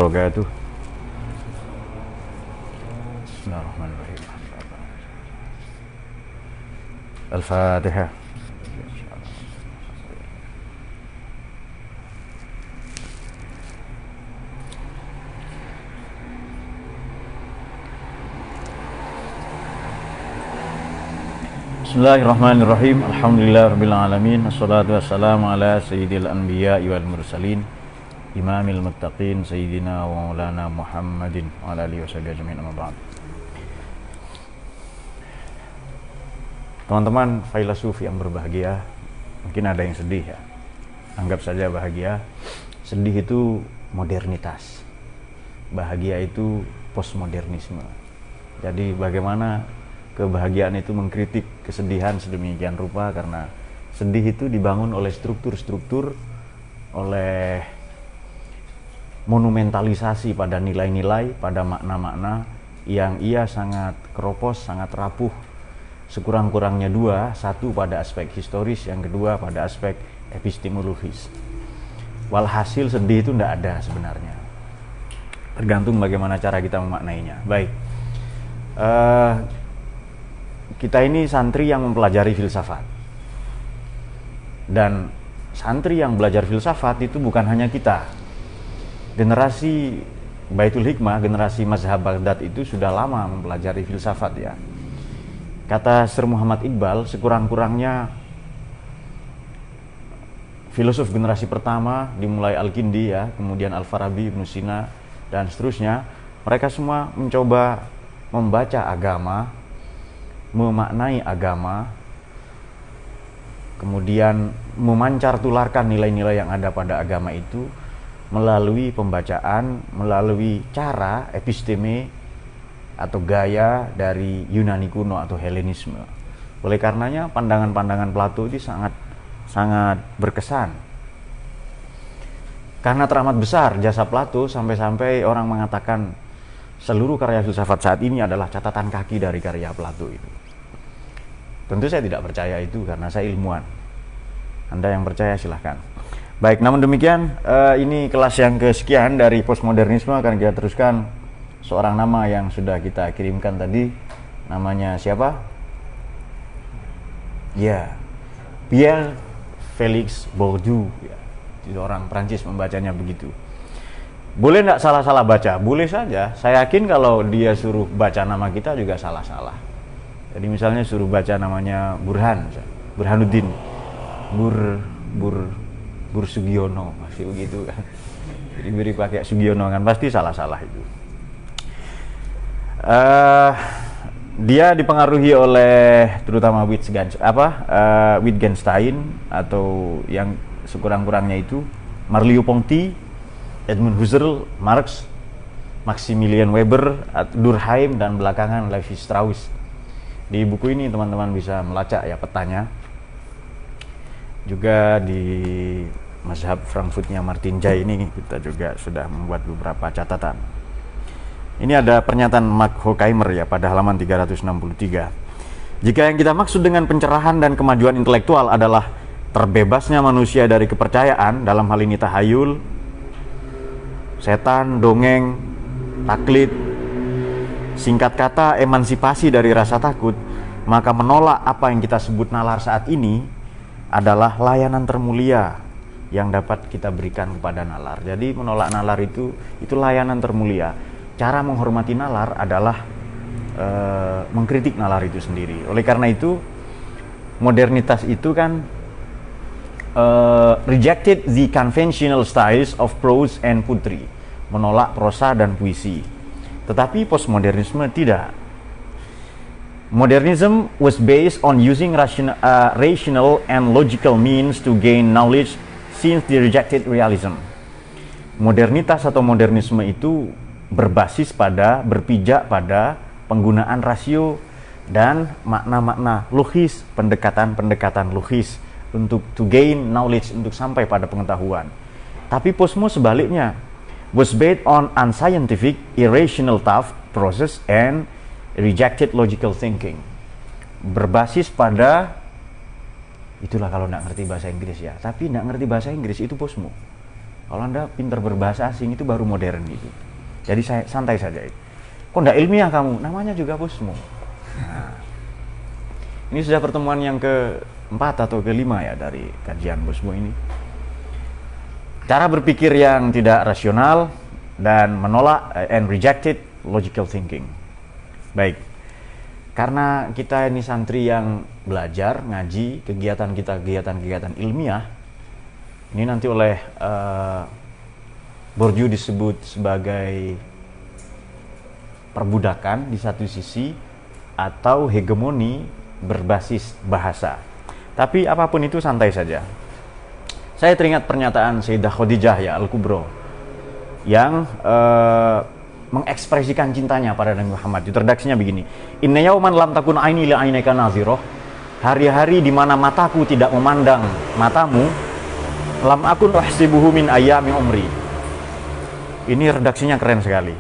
wabarakatuh. Bismillahirrahmanirrahim. Al-Fatihah. Bismillahirrahmanirrahim. Alhamdulillahirabbil alamin. Wassalatu wassalamu ala sayyidil anbiya'i wal mursalin imamil muttaqin sayyidina wa maulana Muhammadin wa ala alihi washabihi ajmain, amma ba'd. Teman-teman filsuf yang berbahagia, mungkin ada yang sedih ya. Anggap saja bahagia. Sedih itu modernitas. Bahagia itu postmodernisme. Jadi bagaimana kebahagiaan itu mengkritik kesedihan sedemikian rupa, karena sedih itu dibangun oleh struktur-struktur, oleh monumentalisasi pada nilai-nilai, pada makna-makna yang ia sangat keropos, sangat rapuh. Sekurang-kurangnya dua, satu pada aspek historis, yang kedua pada aspek epistemologis. Walhasil sedih itu tidak ada sebenarnya, tergantung bagaimana cara kita memaknainya. Baik, kita ini santri yang mempelajari filsafat, dan santri yang belajar filsafat itu bukan hanya kita. Generasi Baitul Hikmah, generasi mazhab Baghdad itu sudah lama mempelajari filsafat ya. Kata Sir Muhammad Iqbal, sekurang-kurangnya filosof generasi pertama dimulai Al-Kindi ya, kemudian Al-Farabi, Ibnu Sina dan seterusnya, mereka semua mencoba membaca agama, memaknai agama, kemudian memancar tularkan nilai-nilai yang ada pada agama itu melalui pembacaan, melalui cara episteme atau gaya dari Yunani kuno atau Helenisme. Oleh karenanya pandangan-pandangan Plato itu sangat berkesan. Karena teramat besar jasa Plato, sampai-sampai orang mengatakan seluruh karya filsafat saat ini adalah catatan kaki dari karya Plato itu. Tentu saya tidak percaya itu karena saya ilmuwan. Anda yang percaya silahkan. Baik, namun demikian ini kelas yang kesekian dari postmodernisme. Akan kita teruskan seorang nama yang sudah kita kirimkan tadi. Namanya siapa? Ya, Pierre Félix Bourdieu ya. Itu orang Prancis membacanya begitu. Boleh nggak salah-salah baca? Boleh saja. Saya yakin kalau dia suruh baca nama kita juga salah-salah. Jadi misalnya suruh baca namanya Burhanuddin Bur Sugiono, masih begitu kan. Jadi beri pakai Sugiono kan pasti salah-salah itu. Dia dipengaruhi oleh terutama Wittgenstein atau yang sekurang-kurangnya itu Merleau-Ponty, Edmund Husserl, Marx, Maximilian Weber, Durkheim, dan belakangan Levi Strauss. Di buku ini teman-teman bisa melacak ya petanya. Juga di mazhab Frankfurtnya Martin Jay ini kita juga sudah membuat beberapa catatan. Ini ada pernyataan Mark Horkheimer ya pada halaman 363. Jika yang kita maksud dengan pencerahan dan kemajuan intelektual adalah terbebasnya manusia dari kepercayaan, dalam hal ini tahayul, setan, dongeng, taklid, singkat kata emansipasi dari rasa takut, maka menolak apa yang kita sebut nalar saat ini adalah layanan termulia yang dapat kita berikan kepada nalar. Jadi menolak nalar itu layanan termulia. Cara menghormati nalar adalah mengkritik nalar itu sendiri. Oleh karena itu modernitas itu kan rejected the conventional styles of prose and poetry, menolak prosa dan puisi. Tetapi postmodernisme tidak. Modernism was based on using rational and logical means to gain knowledge, since they rejected realism. Modernitas atau modernisme itu berpijak pada penggunaan rasio dan makna-makna logis, pendekatan-pendekatan logis untuk to gain knowledge, untuk sampai pada pengetahuan. Tapi posmo sebaliknya, was based on unscientific, irrational thought process and rejected logical thinking. Berbasis pada, itulah kalau nggak ngerti bahasa Inggris ya, tapi nggak ngerti bahasa Inggris itu posmo. Kalau Anda pintar berbahasa asing itu baru modern gitu. Jadi santai saja. Kok nggak ilmiah kamu? Namanya juga Busmo. Nah, ini sudah pertemuan yang keempat atau kelima ya dari kajian Busmo ini. Cara berpikir yang tidak rasional dan menolak and rejected logical thinking. Baik, karena kita ini santri yang belajar, ngaji, kegiatan kita kegiatan ilmiah, ini nanti oleh Bourdieu disebut sebagai perbudakan di satu sisi atau hegemoni berbasis bahasa. Tapi apapun itu santai saja. Saya teringat pernyataan Sayyidah Khadijah ya Al-Kubro yang mengekspresikan cintanya pada Nabi Muhammad. Itu redaksinya begini. Inna yauman lam takun aini li ainaka naziroh. Hari-hari di mana mataku tidak memandang matamu, lam akun uhsibuhu min ayyami umri. Ini redaksinya keren sekali.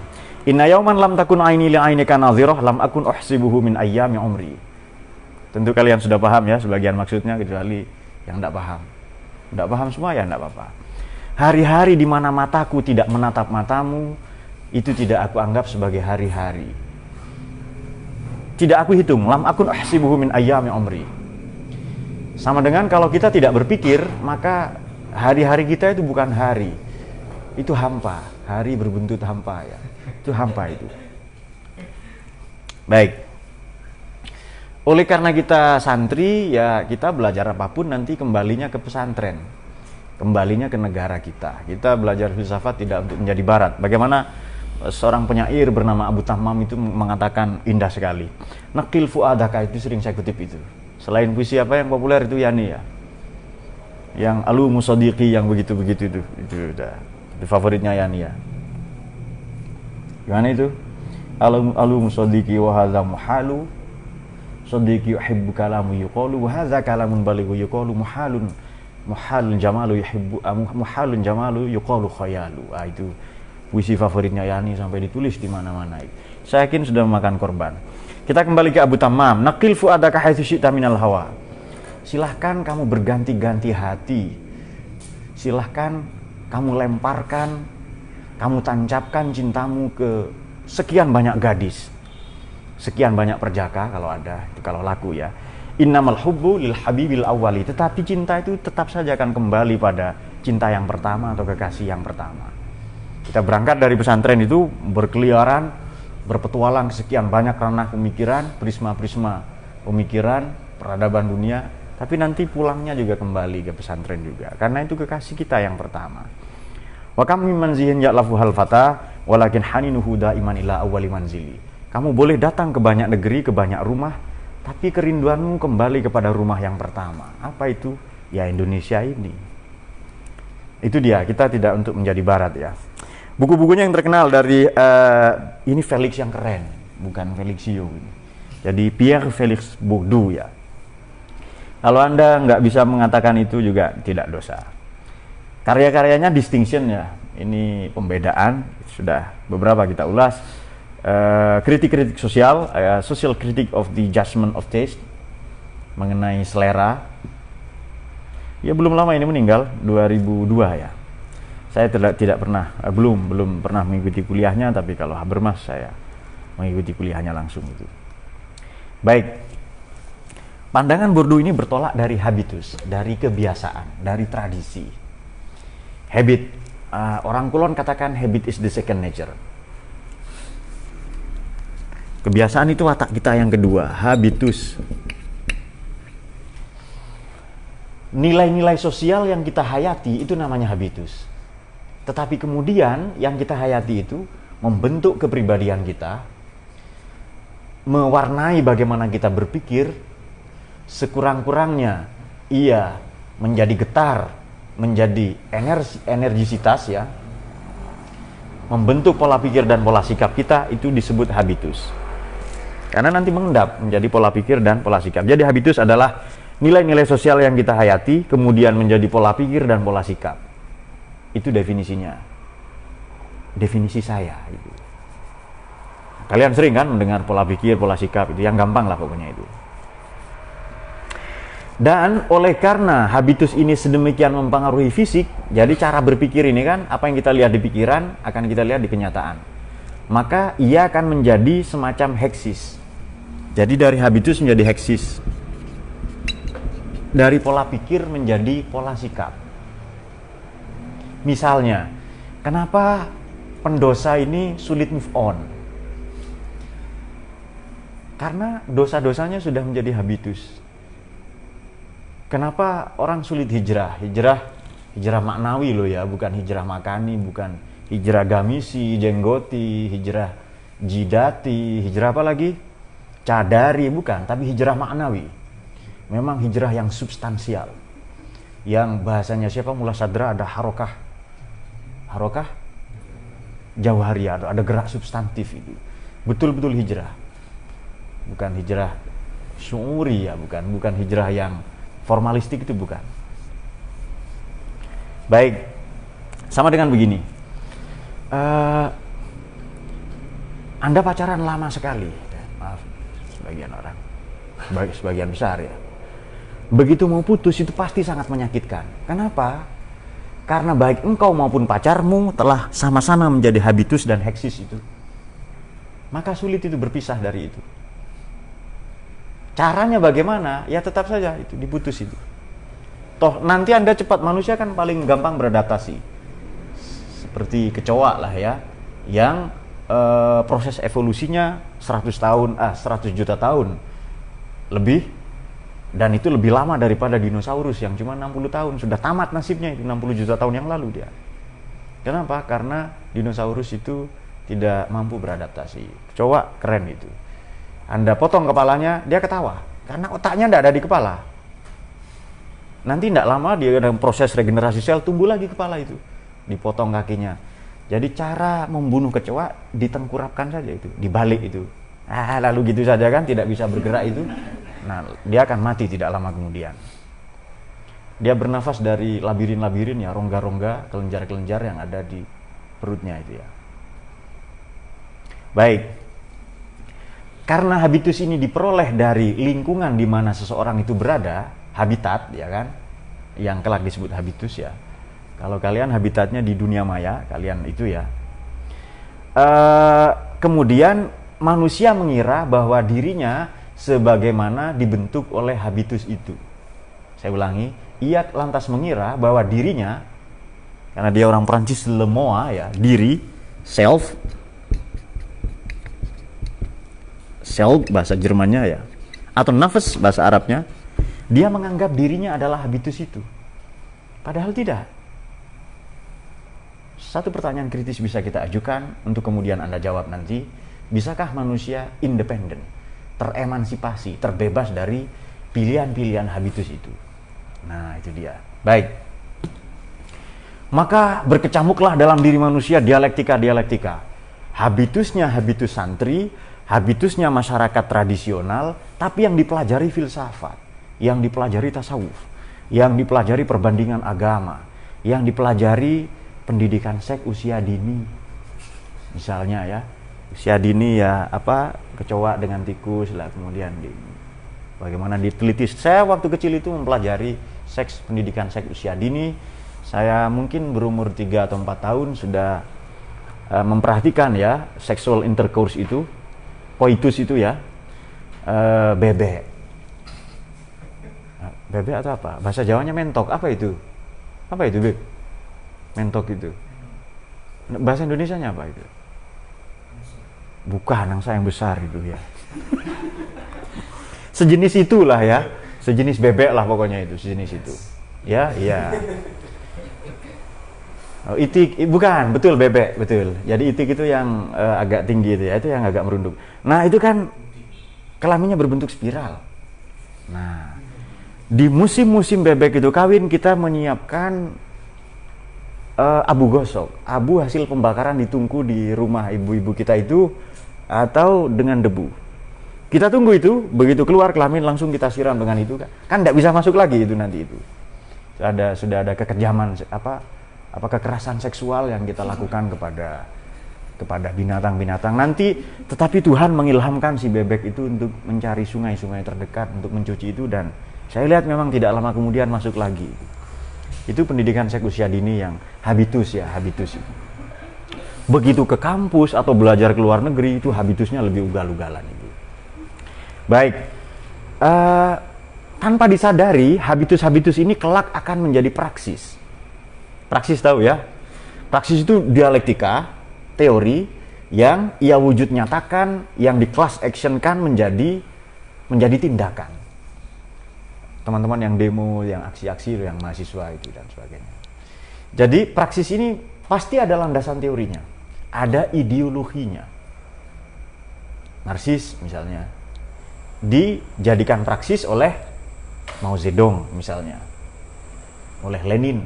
Inna yauman lam takun aini li ainaka naziroh, lam akun uhsibuhu min ayyami umri. Tentu kalian sudah paham ya sebagian maksudnya, kecuali yang tidak paham. Tidak paham semua ya tidak apa-apa. Hari-hari di mana mataku tidak menatap matamu, itu tidak aku anggap sebagai hari-hari. Tidak aku hitung, lam akun uhsibuhu min ayyami umri. Sama dengan kalau kita tidak berpikir, maka hari-hari kita itu bukan hari. Itu hampa, hari berbuntut hampa ya. Itu hampa itu. Baik. Oleh karena kita santri, ya kita belajar apapun nanti kembalinya ke pesantren. Kembalinya ke negara kita. Kita belajar filsafat tidak untuk menjadi barat. Bagaimana seorang penyair bernama Abu Tammam itu mengatakan indah sekali. Naqil fuadaka, itu sering saya kutip itu. Selain puisi apa yang populer itu Yani ya. Yang Alu Musadiqi yang begitu-begitu itu udah. Itu favoritnya Yani ya. Gimana itu? Alu Musadiqi wa hadza muhalu. Sadiqi yuhibbu kalamu yuqalu wa hadza kalamun balighu yuqalu muhalun jamalu yuhibbu muhalun jamalu yuqalu khayalu. Itu puisi favoritnya Yani sampai ditulis di mana-mana. Saya yakin sudah memakan korban. Kita kembali ke Abu Tammam. Naqil fuadaka haitsu syi'ta minal hawa. Silahkan kamu berganti-ganti hati. Silahkan kamu lemparkan, kamu tancapkan cintamu ke sekian banyak gadis. Sekian banyak perjaka kalau ada, itu kalau laku ya. Innamal hubbu lil habibil awwali. Tetapi cinta itu tetap saja akan kembali pada cinta yang pertama atau kekasih yang pertama. Kita berangkat dari pesantren itu berkeliaran, berpetualang sekian banyak ranah pemikiran, prisma-prisma pemikiran, peradaban dunia, tapi nanti pulangnya juga kembali ke pesantren juga. Karena itu kekasih kita yang pertama. Wa kam min manzihin ya'lafu hal fata walakin haninuhu daiman ila awwali manzili. Kamu boleh datang ke banyak negeri, ke banyak rumah, tapi kerinduanmu kembali kepada rumah yang pertama. Apa itu? Ya Indonesia ini. Itu dia, kita tidak untuk menjadi barat ya. Buku-bukunya yang terkenal dari ini Felix yang keren, bukan Felixio ini. Jadi Pierre Felix Bourdieu ya. Kalau Anda nggak bisa mengatakan itu juga tidak dosa. Karya-karyanya distinction ya. Ini pembedaan, sudah beberapa kita ulas. Kritik-kritik sosial, social critic of the judgment of taste, mengenai selera. Ya belum lama ini meninggal, 2002 ya. Saya tidak pernah, belum pernah mengikuti kuliahnya, tapi kalau Habermas saya mengikuti kuliahnya langsung itu. Baik, pandangan Bourdieu ini bertolak dari habitus, dari kebiasaan, dari tradisi. Habit, orang Kulon katakan habit is the second nature. Kebiasaan itu watak kita yang kedua, habitus. Nilai-nilai sosial yang kita hayati itu namanya habitus. Tetapi kemudian yang kita hayati itu membentuk kepribadian kita, mewarnai bagaimana kita berpikir, sekurang-kurangnya ia menjadi getar, menjadi energisitas ya, membentuk pola pikir dan pola sikap kita, itu disebut habitus. Karena nanti mengendap menjadi pola pikir dan pola sikap. Jadi habitus adalah nilai-nilai sosial yang kita hayati, kemudian menjadi pola pikir dan pola sikap. Itu definisinya. Definisi saya itu. Kalian sering kan mendengar pola pikir, pola sikap, itu yang gampang lah pokoknya itu. Dan oleh karena habitus ini sedemikian mempengaruhi fisik, jadi cara berpikir ini kan, apa yang kita lihat di pikiran akan kita lihat di kenyataan. Maka ia akan menjadi semacam heksis. Jadi dari habitus menjadi heksis. Dari pola pikir menjadi pola sikap. Misalnya, kenapa pendosa ini sulit move on? Karena dosa-dosanya sudah menjadi habitus. Kenapa orang sulit hijrah? Hijrah maknawi loh ya, bukan hijrah makani, bukan hijrah gamisi, jenggoti, hijrah jidati, hijrah apa lagi? Cadari, bukan, tapi hijrah maknawi. Memang hijrah yang substansial. Yang bahasanya siapa? Mullah Sadra ada harokah jauhariyah, ada gerak substantif itu. Betul-betul hijrah. Bukan hijrah syuuri ya, bukan hijrah yang formalistik, itu bukan. Baik, sama dengan begini. Anda pacaran lama sekali, maaf, sebagian orang, sebagian besar ya. Begitu mau putus itu pasti sangat menyakitkan. Kenapa? Karena baik engkau maupun pacarmu telah sama-sama menjadi habitus dan heksis itu. Maka sulit itu berpisah dari itu. Caranya bagaimana? Ya tetap saja itu diputus itu. Toh nanti Anda cepat, manusia kan paling gampang beradaptasi. Seperti kecoa lah ya, yang proses evolusinya 100 juta tahun lebih, dan itu lebih lama daripada dinosaurus yang cuma 60 tahun. Sudah tamat nasibnya itu 60 juta tahun yang lalu dia. Kenapa? Karena dinosaurus itu tidak mampu beradaptasi. Kecoa keren itu. Anda potong kepalanya, dia ketawa. Karena otaknya tidak ada di kepala. Nanti tidak lama dia dalam proses regenerasi sel, tumbuh lagi kepala itu. Dipotong kakinya. Jadi cara membunuh kecoa, ditengkurapkan saja itu, dibalik itu. Lalu gitu saja kan, tidak bisa bergerak itu. Nah, dia akan mati tidak lama kemudian. Dia bernafas dari labirin-labirin ya, rongga-rongga, kelenjar-kelenjar yang ada di perutnya itu ya. Baik. Karena habitus ini diperoleh dari lingkungan di mana seseorang itu berada, habitat ya kan, yang kelak disebut habitus ya. Kalau kalian habitatnya di dunia maya, kalian itu ya. Kemudian manusia mengira bahwa dirinya sebagaimana dibentuk oleh habitus itu. Saya ulangi, ia lantas mengira bahwa dirinya, karena dia orang Prancis, le moi ya, diri, self bahasa Jermannya ya, atau nafas bahasa Arabnya, dia menganggap dirinya adalah habitus itu. Padahal tidak. Satu pertanyaan kritis bisa kita ajukan untuk kemudian Anda jawab nanti, bisakah manusia independen, teremansipasi, terbebas dari pilihan-pilihan habitus itu? Nah, itu dia. Baik. Maka berkecamuklah dalam diri manusia dialektika. Habitusnya habitus santri, habitusnya masyarakat tradisional, tapi yang dipelajari filsafat, yang dipelajari tasawuf, yang dipelajari perbandingan agama, yang dipelajari pendidikan seks usia dini. Misalnya ya, usia dini ya apa, kecoa dengan tikus lah, kemudian bagaimana diteliti. Saya waktu kecil itu mempelajari pendidikan seks usia dini. Saya mungkin berumur 3 atau 4 tahun sudah memperhatikan ya sexual intercourse itu, koitus itu ya, bebek. Bebek atau apa? Bahasa Jawanya mentok. Apa itu? Apa itu, Beb? Mentok itu. Bahasa Indonesianya apa itu? Bukan, angsa yang besar itu ya. Sejenis itulah ya. Sejenis bebek lah pokoknya itu, sejenis itu. Ya, iya. Oh, itik, bukan, betul bebek, betul. Jadi itik itu yang agak tinggi itu ya, itu yang agak merunduk. Nah, itu kan kelaminnya berbentuk spiral. Nah, di musim-musim bebek itu kawin, kita menyiapkan abu gosok. Abu hasil pembakaran di tungku di rumah ibu-ibu kita itu, atau dengan debu. Kita tunggu itu, begitu keluar kelamin langsung kita siram dengan itu kan tidak bisa masuk lagi itu nanti itu. Sudah ada kekejaman kekerasan seksual yang kita lakukan kepada binatang-binatang nanti, tetapi Tuhan mengilhamkan si bebek itu untuk mencari sungai-sungai terdekat untuk mencuci itu, dan Saya lihat memang tidak lama kemudian masuk lagi. Itu pendidikan seks usia dini yang habitus ya, habitus itu. Begitu ke kampus atau belajar ke luar negeri, itu habitusnya lebih ugal-ugalan itu. Baik, tanpa disadari habitus-habitus ini kelak akan menjadi praksis. Praksis tahu ya? Praksis itu dialektika, teori yang ia wujud nyatakan, yang di class action-kan menjadi tindakan. Teman-teman yang demo, yang aksi-aksi, yang mahasiswa itu dan sebagainya. Jadi praksis ini pasti ada landasan teorinya, ada ideologinya. Marxis misalnya dijadikan praksis oleh Mao Zedong misalnya, oleh Lenin.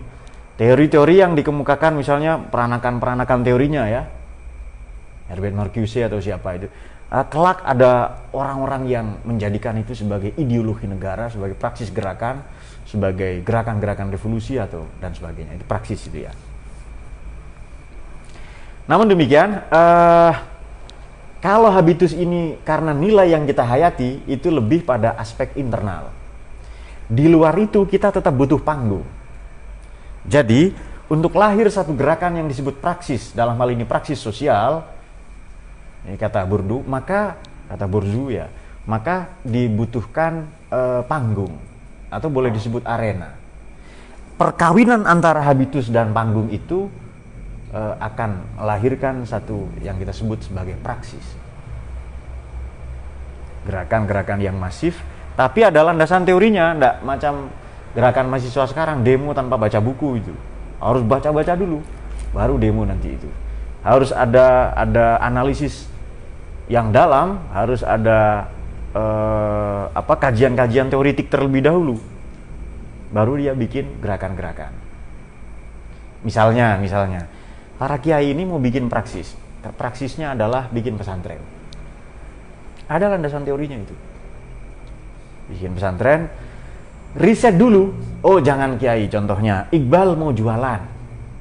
Teori-teori yang dikemukakan misalnya peranakan-peranakan teorinya ya, Herbert Marcuse atau siapa itu. Kelak ada orang-orang yang menjadikan itu sebagai ideologi negara, sebagai praksis gerakan, sebagai gerakan-gerakan revolusi atau dan sebagainya. Itu praksis itu ya. Namun demikian, kalau habitus ini karena nilai yang kita hayati itu lebih pada aspek internal. Di luar itu kita tetap butuh panggung. Jadi untuk lahir satu gerakan yang disebut praksis, dalam hal ini praksis sosial, ini kata Bourdieu, maka dibutuhkan panggung atau boleh disebut arena. Perkawinan antara habitus dan panggung itu akan melahirkan satu yang kita sebut sebagai praksis. Gerakan-gerakan yang masif, tapi ada landasan teorinya, enggak macam gerakan mahasiswa sekarang demo tanpa baca buku itu. Harus baca-baca dulu, baru demo nanti itu. Harus ada analisis yang dalam, harus ada kajian-kajian teoritik terlebih dahulu, baru dia bikin gerakan-gerakan. Misalnya para kiai ini mau bikin praksis, praksisnya adalah bikin pesantren. Ada landasan teorinya itu. Bikin pesantren, riset dulu. Oh jangan kiai, contohnya Iqbal mau jualan,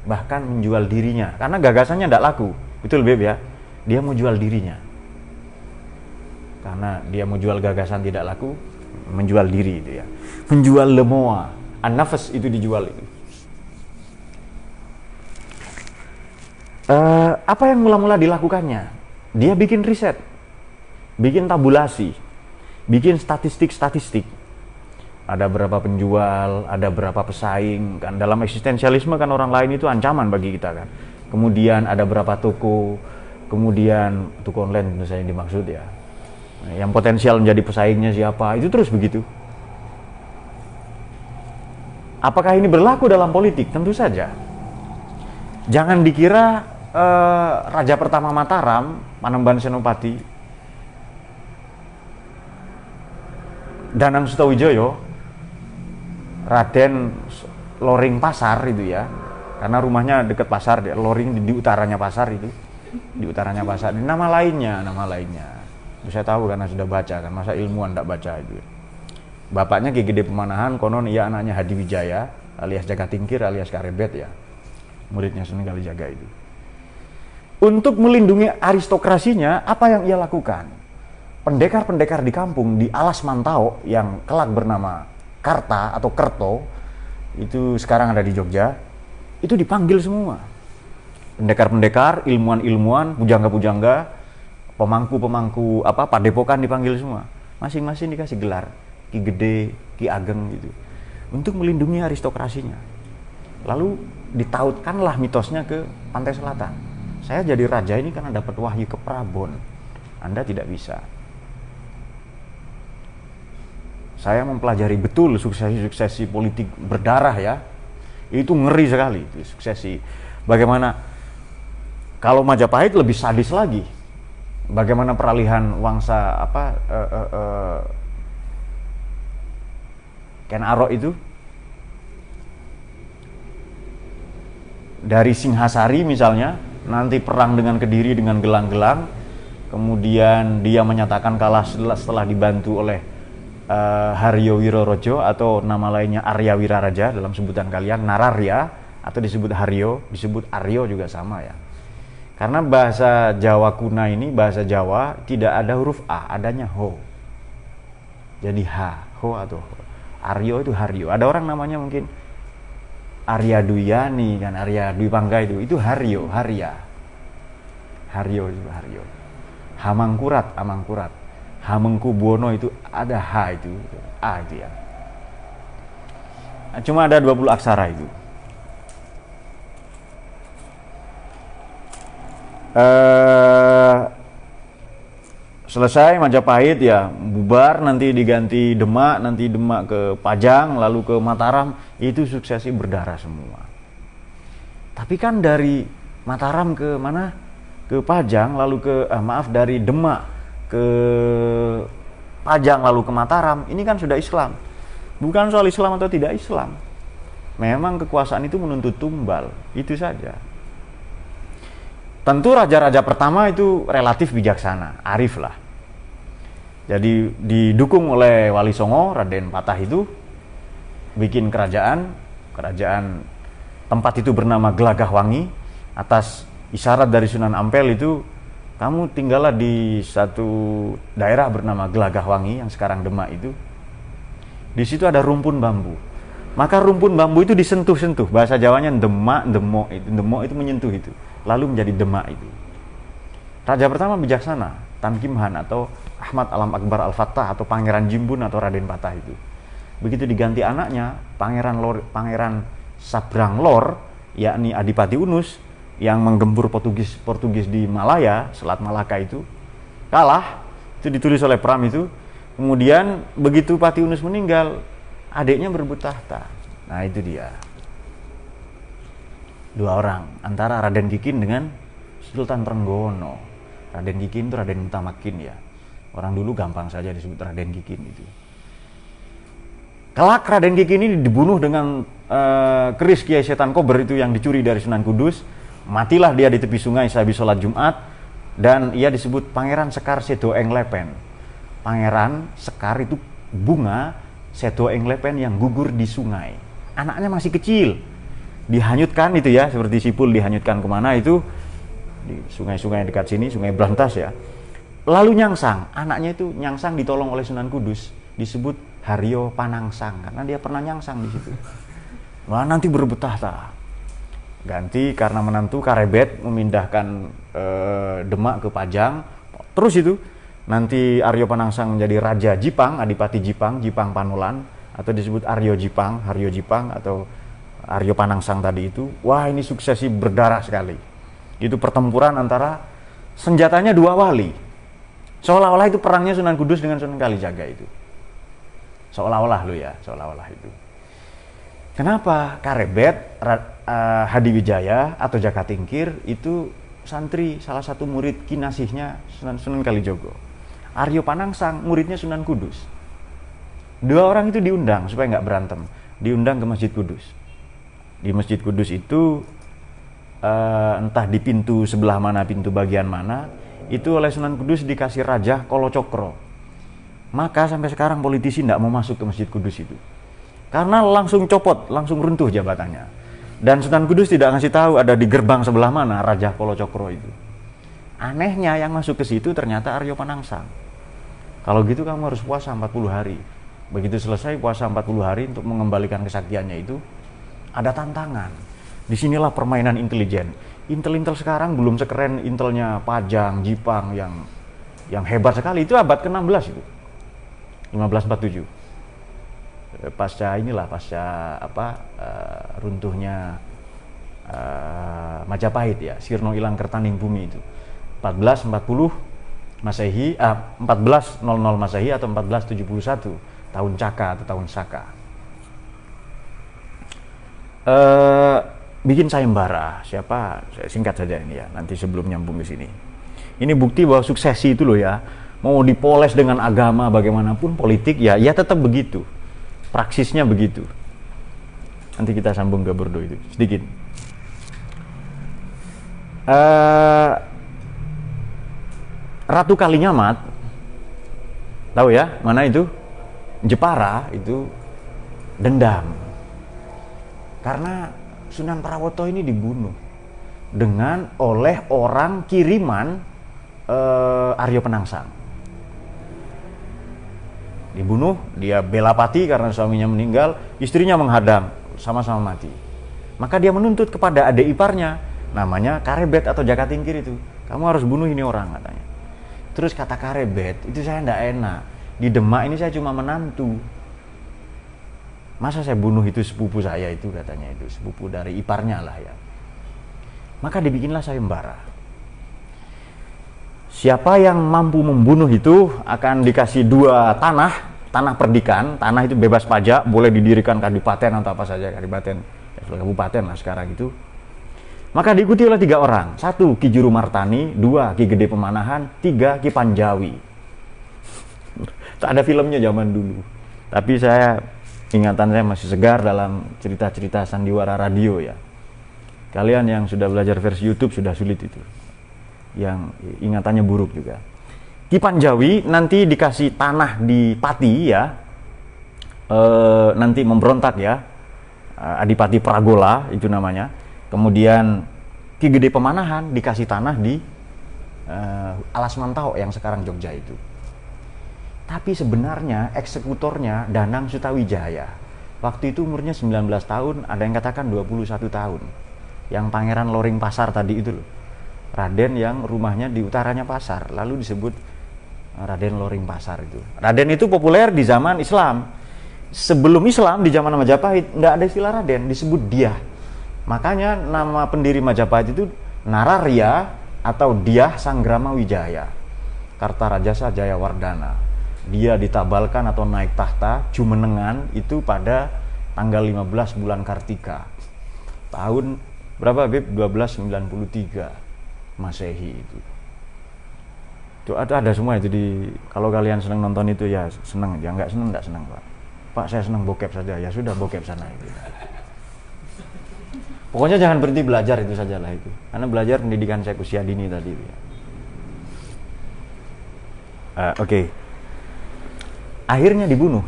bahkan menjual dirinya, karena gagasannya tidak laku, betul Beb ya. Dia mau jual dirinya. Karena dia mau jual gagasan tidak laku, menjual diri itu ya. Menjual lemoa, an-nafas itu dijual itu. Apa yang mula-mula dilakukannya? Dia bikin riset, bikin tabulasi, bikin statistik. Ada berapa penjual, ada berapa pesaing kan. Dalam eksistensialisme kan orang lain itu ancaman bagi kita kan. Kemudian ada berapa toko, kemudian toko online tentu saja yang dimaksud ya. Yang potensial menjadi pesaingnya siapa, itu terus begitu. Apakah ini berlaku dalam politik? Tentu saja. Jangan dikira Raja pertama Mataram, Panembahan Senopati, Danang Sutawijoyo, Raden Loring Pasar itu ya, karena rumahnya dekat pasar, Loring di utaranya pasar itu, di utaranya pasar. Nama lainnya. Saya tahu karena sudah baca kan, masa ilmuwan tidak baca itu. Bapaknya Ki Gede Pemanahan, konon ia anaknya Hadi Wijaya alias Jaga Tingkir alias Karebet ya, muridnya Sunan Kalijaga itu. Untuk melindungi aristokrasinya, apa yang ia lakukan? Pendekar-pendekar di kampung di Alas Mantau yang kelak bernama Karta atau Kerto, itu sekarang ada di Jogja, itu dipanggil semua. Pendekar-pendekar, ilmuwan-ilmuwan, pujangga-pujangga, pemangku padepokan dipanggil semua, masing-masing dikasih gelar Ki Gede, Ki Ageng gitu, untuk melindungi aristokrasinya. Lalu ditautkanlah mitosnya ke pantai selatan. Saya jadi raja ini karena dapat wahyu ke Prabon, Anda tidak bisa. Saya mempelajari betul suksesi politik berdarah ya, itu ngeri sekali itu suksesi. Bagaimana kalau Majapahit lebih sadis lagi. Bagaimana peralihan wangsa Ken Arok itu dari Singhasari misalnya, nanti perang dengan Kediri dengan gelang-gelang, kemudian dia menyatakan kalah setelah dibantu oleh Haryo Wirorojo atau nama lainnya Arya Wiraraja dalam sebutan kalian, Nararya atau disebut Haryo, disebut Aryo juga sama ya. Karena bahasa Jawa kuna ini, bahasa Jawa tidak ada huruf A, adanya ho. Jadi H, ho atau ho. Aryo itu Haryo. Ada orang namanya mungkin Arya Duyani kan, Arya Dwi Pangga itu Haryo, Harya. Haryo itu Haryo. Hamangkurat, Amangkurat. Hamengku Buwono itu ada H itu, A itu ya. Nah, cuma ada 20 aksara itu. Selesai Majapahit ya bubar, nanti diganti Demak, nanti Demak ke Pajang, lalu ke Mataram, itu suksesi berdarah semua. Tapi kan dari Mataram ke mana? Ke Pajang, lalu ke dari Demak ke Pajang lalu ke Mataram, ini kan sudah Islam. Bukan soal Islam atau tidak Islam. Memang kekuasaan itu menuntut tumbal, itu saja. Tentu raja-raja pertama itu relatif bijaksana, arif lah. Jadi didukung oleh Wali Songo, Raden Patah itu bikin kerajaan tempat itu bernama Gelagahwangi. Atas isyarat dari Sunan Ampel itu, kamu tinggallah di satu daerah bernama Gelagahwangi yang sekarang Demak itu. Di situ ada rumpun bambu. Maka rumpun bambu itu disentuh-sentuh. Bahasa Jawanya demak, demok itu. Demok itu menyentuh itu. Lalu menjadi Demak itu. Raja pertama bijaksana, Tan Kim Han atau Ahmad Alam Akbar Al-Fattah atau Pangeran Jimbun atau Raden Patah itu. Begitu diganti anaknya, Pangeran Sabrang Lor, yakni Adipati Unus yang menggembur Portugis di Malaya, Selat Malaka itu, kalah. Itu ditulis oleh Pram itu. Kemudian begitu Pati Unus meninggal, adiknya berebut tahta. Nah itu dia. Dua orang, antara Raden Kikin dengan Sultan Trenggono. Raden Kikin itu Raden Mutamakin ya. Orang dulu gampang saja disebut Raden Kikin itu. Kelak Raden Kikin ini dibunuh dengan keris Kiai Setan Kober itu yang dicuri dari Sunan Kudus. Matilah dia di tepi sungai sehabis sholat Jumat. Dan ia disebut Pangeran Sekar Sedoeng Lepen. Pangeran Sekar itu bunga Sedoeng Lepen yang gugur di sungai. Anaknya masih kecil. Dihanyutkan itu ya, seperti sipul dihanyutkan kemana itu. Di sungai-sungai dekat sini, Sungai Brantas ya. Lalu Nyangsang, anaknya itu Nyangsang ditolong oleh Sunan Kudus, disebut Haryo Panangsang karena dia pernah nyangsang di situ. Wah, nanti berebut tahta. Ganti karena menantu Karebet memindahkan Demak ke Pajang. Terus itu nanti Aryo Panangsang menjadi Raja Jipang, Adipati Jipang, Jipang Panulan atau disebut Aryo Jipang, Haryo Jipang atau Aryo Panangsang tadi itu. Wah, ini suksesi berdarah sekali. Itu pertempuran antara senjatanya dua wali. Seolah-olah itu perangnya Sunan Kudus dengan Sunan Kalijaga itu. Seolah-olah lo ya, seolah-olah itu. Kenapa? Karebet, Hadiwijaya atau Jaka Tingkir itu santri salah satu murid kinasihnya Sunan Kalijogo. Aryo Panangsang muridnya Sunan Kudus. Dua orang itu diundang supaya nggak berantem. Diundang ke Masjid Kudus. Di Masjid Kudus itu entah di pintu sebelah mana, pintu bagian mana, itu oleh Sunan Kudus dikasih Raja Kolocokro. Maka sampai sekarang politisi tidak mau masuk ke Masjid Kudus itu. Karena langsung copot, langsung runtuh jabatannya. Dan Sunan Kudus tidak ngasih tahu ada di gerbang sebelah mana Raja Kolocokro itu. Anehnya yang masuk ke situ ternyata Aryo Panangsang. Kalau gitu kamu harus puasa 40 hari. Begitu selesai puasa 40 hari untuk mengembalikan kesaktiannya itu, ada tantangan. Disinilah permainan intelijen. Intel sekarang belum sekeren intelnya Pajang, Jipang yang hebat sekali. Itu abad ke-16 itu. 1547. Pasca runtuhnya Majapahit ya, Sirno ilang kertaning bumi itu. 1440 Masehi, 1400 Masehi atau 1471 tahun Caka atau tahun Saka. Bikin sayembara, siapa? Saya singkat saja ini ya, nanti sebelum nyambung ke sini. Ini bukti bahwa suksesi itu loh ya, mau dipoles dengan agama bagaimanapun politik ya tetap begitu. Praksisnya begitu. Nanti kita sambung ke Bordeaux itu sedikit. Ratu Kalinyamat, tahu ya mana itu? Jepara itu dendam karena Sunan Prawoto ini dibunuh oleh orang kiriman Aryo Penangsang. Dibunuh, dia bela pati karena suaminya meninggal, istrinya menghadang, sama-sama mati. Maka dia menuntut kepada adik iparnya, namanya Karebet atau Jaka Tingkir itu. Kamu harus bunuh ini orang, katanya. Terus kata Karebet, itu saya tidak enak. Di Demak ini saya cuma menantu. Masa saya bunuh itu sepupu saya itu, katanya, itu sepupu dari iparnya lah ya. Maka dibikinlah sayembara. Siapa yang mampu membunuh itu akan dikasih 2 tanah perdikan. Tanah itu bebas pajak, boleh didirikan kadipaten atau apa saja, kadipaten, kabupaten lah sekarang itu. Maka diikuti oleh 3 orang. 1 Ki Juru Martani, 2 Ki Gede Pemanahan, 3 Ki Panjawi. Tak ada filmnya zaman dulu. Tapi ingatan saya masih segar dalam cerita-cerita sandiwara radio ya. Kalian yang sudah belajar versi YouTube sudah sulit itu. Yang ingatannya buruk juga. Ki Panjawi nanti dikasih tanah di Pati ya. Nanti memberontak ya. Adipati Pragola itu namanya. Kemudian Ki Gede Pemanahan dikasih tanah di Alas Mantau yang sekarang Jogja itu. Tapi sebenarnya eksekutornya Danang Sutawijaya. Waktu itu umurnya 19 tahun, ada yang katakan 21 tahun. Yang Pangeran Loring Pasar tadi itu loh. Raden yang rumahnya di utaranya Pasar, lalu disebut Raden Loring Pasar itu. Raden itu populer di zaman Islam. Sebelum Islam di zaman Majapahit nggak ada istilah Raden, disebut Dyah. Makanya nama pendiri Majapahit itu Nararya atau Dyah Sanggrama Wijaya. Kartarajasa Jayawardana. Dia ditabalkan atau naik tahta Jumenengan itu pada tanggal 15 bulan Kartika. Tahun berapa Bib? 1293 Masehi itu. Itu ada semua itu di, kalau kalian senang nonton itu ya senang, ya nggak senang Pak. Pak saya senang bokep saja, ya sudah bokep sana itu. Pokoknya jangan berhenti belajar itu sajalah itu. Karena belajar pendidikan saya usia dini tadi itu ya. Oke. Akhirnya dibunuh.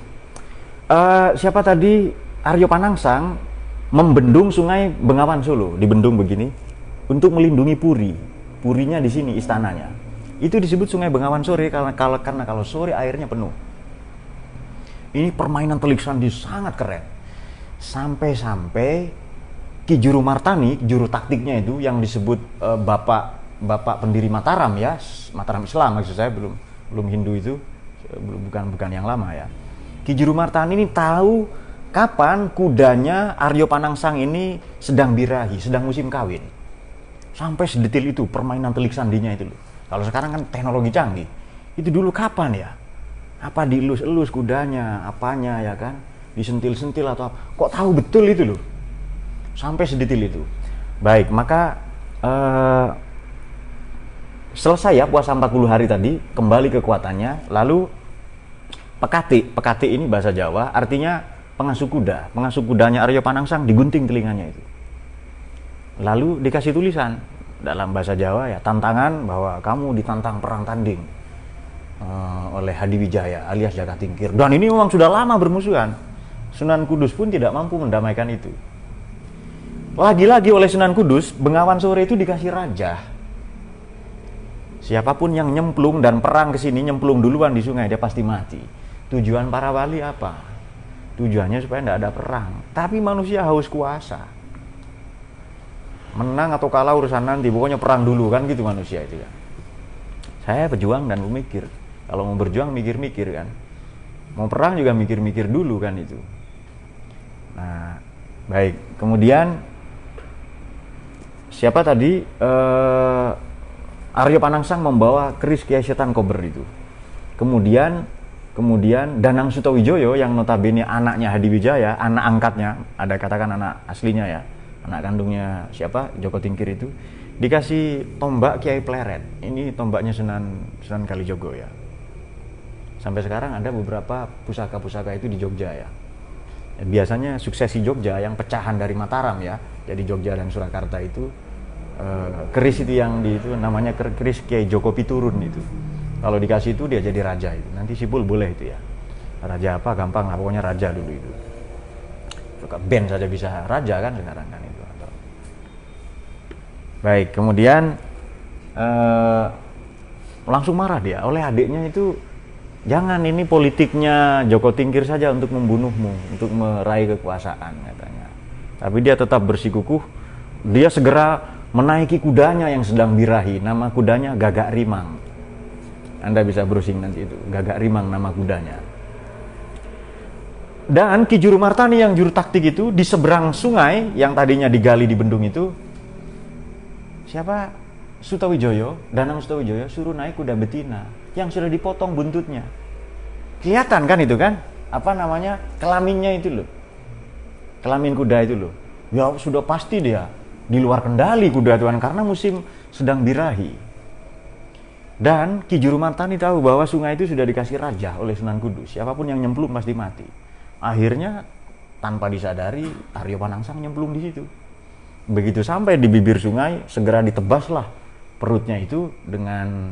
Siapa tadi? Aryo Panangsang membendung sungai Bengawan Solo, dibendung begini untuk melindungi Puri. Purinya di sini istananya. Itu disebut Sungai Bengawan Sore karena kalau sore airnya penuh. Ini permainan telik sandi sangat keren. Sampai Ki Juru Martani, juru taktiknya itu yang disebut bapak pendiri Mataram ya, Mataram Islam maksud saya, belum Hindu itu, bukan yang lama ya. Ki Juru Martani ini tahu kapan kudanya Aryo Panangsang ini sedang birahi, sedang musim kawin. Sampai sedetil itu permainan telik sandinya itu loh. Kalau sekarang kan teknologi canggih. Itu dulu kapan ya? Apa dielus-elus kudanya, apanya ya kan? Disentil-sentil atau apa? Kok tahu betul itu loh? Sampai sedetil itu. Baik, maka selesai ya puasa 40 hari tadi, kembali kekuatannya. Lalu Pekati ini bahasa Jawa, artinya pengasuh kuda. Pengasuh kudanya Aryo Panangsang digunting telinganya itu. Lalu dikasih tulisan dalam bahasa Jawa ya, tantangan bahwa kamu ditantang perang tanding oleh Hadiwijaya alias Jaka Tingkir. Dan ini memang sudah lama bermusuhan. Sunan Kudus pun tidak mampu mendamaikan itu. Lagi-lagi oleh Sunan Kudus, Bengawan Sore itu dikasih raja. Siapapun yang nyemplung dan perang ke sini, nyemplung duluan di sungai, dia pasti mati. Tujuan para wali apa? Tujuannya supaya tidak ada perang. Tapi manusia haus kuasa. Menang atau kalah urusan nanti, pokoknya perang dulu kan gitu manusia itu ya. Saya pejuang dan pemikir. Kalau mau berjuang mikir-mikir kan. Mau perang juga mikir-mikir dulu kan itu. Nah, baik. Kemudian siapa tadi? Aryo Panangsang membawa keris Kiai Setan Kober itu. Kemudian Danang Sutawijoyo yang notabene anaknya Hadiwijaya, anak angkatnya, ada katakan anak aslinya ya, anak kandungnya siapa? Joko Tingkir itu, dikasih tombak Kiai Pleret. Ini tombaknya Sunan Kalijogo ya. Sampai sekarang ada beberapa pusaka-pusaka itu di Jogja ya. Biasanya suksesi Jogja yang pecahan dari Mataram ya. Jadi Jogja dan Surakarta itu keris itu yang itu namanya keris Kiai Joko Piturun itu. Kalau dikasih itu dia jadi raja itu. Nanti Sipul boleh itu ya. Raja apa gampang lah, pokoknya raja dulu itu. Suka band saja bisa raja kan sekarang kan itu. Baik, kemudian langsung marah dia oleh adiknya itu Jangan, ini politiknya Joko Tingkir saja untuk membunuhmu, untuk meraih kekuasaan katanya. Tapi dia tetap bersikukuh. Dia segera menaiki kudanya yang sedang birahi. Nama kudanya Gagak Rimang. Anda bisa browsing nanti itu, Gagak Rimang nama kudanya. Dan Ki Juru Martani yang juru taktik itu di seberang sungai yang tadinya digali di bendung itu, siapa? Sutawijoyo, Danang Sutawijoyo suruh naik kuda betina yang sudah dipotong buntutnya. Kelihatan kan itu kan? Apa namanya? Kelaminnya itu loh. Kelamin kuda itu loh. Ya sudah pasti dia di luar kendali kuda tuan karena musim sedang birahi. Dan Ki Juru Martani tahu bahwa sungai itu sudah dikasih raja oleh Sunan Kudus. Siapapun yang nyemplung pasti mati. Akhirnya tanpa disadari Aryo Panangsang nyemplung di situ. Begitu sampai di bibir sungai, segera ditebaslah perutnya itu dengan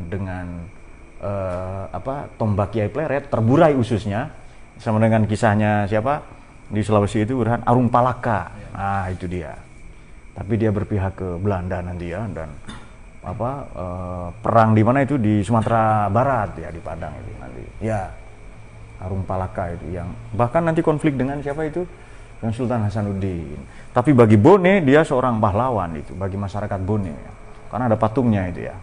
tombak Kiai Pleret, terburai ususnya, sama dengan kisahnya siapa di Sulawesi itu Burhan Arung Palaka. Nah itu dia. Tapi dia berpihak ke Belanda nanti ya, dan perang di mana itu di Sumatera Barat ya, di Padang itu nanti. Ya, Arung Palaka itu yang bahkan nanti konflik dengan siapa itu? Dengan Sultan Hasanuddin. Tapi bagi Bone dia seorang pahlawan itu, bagi masyarakat Bone ya. Karena ada patungnya itu ya.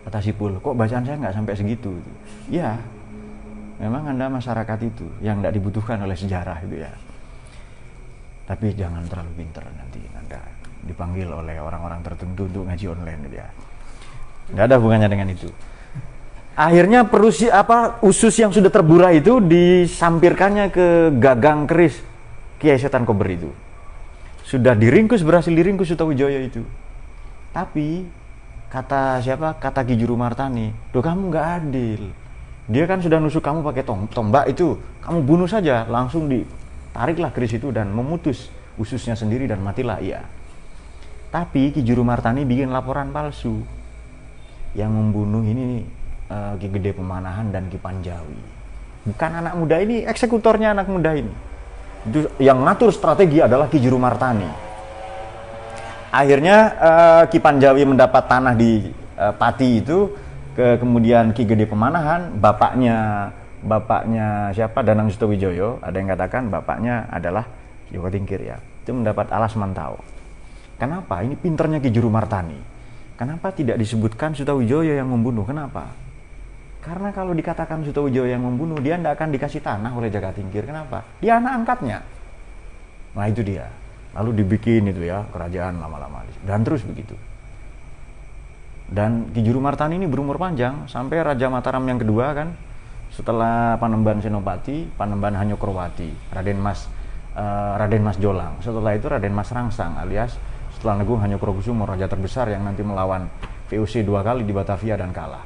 Kata Sipul, kok bacaan saya nggak sampai segitu? Ya, memang Anda masyarakat itu yang nggak dibutuhkan oleh sejarah itu ya. Tapi jangan terlalu pinter, nanti Anda dipanggil oleh orang-orang tertentu untuk ngaji online gitu ya. Nggak ada hubungannya dengan itu. Akhirnya usus yang sudah terburai itu disampirkannya ke gagang keris Kiai Setan Kober itu. Sudah berhasil diringkus Sutawijoyo itu. Tapi kata Ki Juru Martani, "Duh, kamu nggak adil. Dia kan sudah nusuk kamu pakai tombak itu, kamu bunuh saja." Langsung ditariklah keris itu dan memutus ususnya sendiri dan matilah ia. Tapi Ki Juru Martani bikin laporan palsu. Yang membunuh ini Ki Gede Pemanahan dan Ki Panjawi. Bukan anak muda ini, eksekutornya anak muda ini. Itu yang ngatur strategi adalah Ki Juru Martani. Akhirnya Ki Panjawi mendapat tanah di Pati itu, kemudian Ki Gede Pemanahan, bapaknya siapa? Danang Sutawijoyo, ada yang katakan bapaknya adalah Joko Tingkir ya. Itu mendapat alas mantau. Kenapa? Ini pinternya Ki Juru Martani. Kenapa tidak disebutkan Sutawijoyo yang membunuh? Kenapa? Karena kalau dikatakan Sutawijoyo yang membunuh, dia tidak akan dikasih tanah oleh Jaka Tingkir. Kenapa? Dia anak angkatnya. Nah itu dia. Lalu dibikin itu ya, kerajaan lama-lama. Dan terus begitu. Dan Ki Juru Martani ini berumur panjang, sampai Raja Mataram yang kedua kan, setelah Panembahan Senopati, Panembahan Hanyokroowati, Raden Mas Jolang. Setelah itu Raden Mas Rangsang alias setelah Negung Hanyokrokusumo, raja terbesar yang nanti melawan VOC 2 kali di Batavia dan kalah.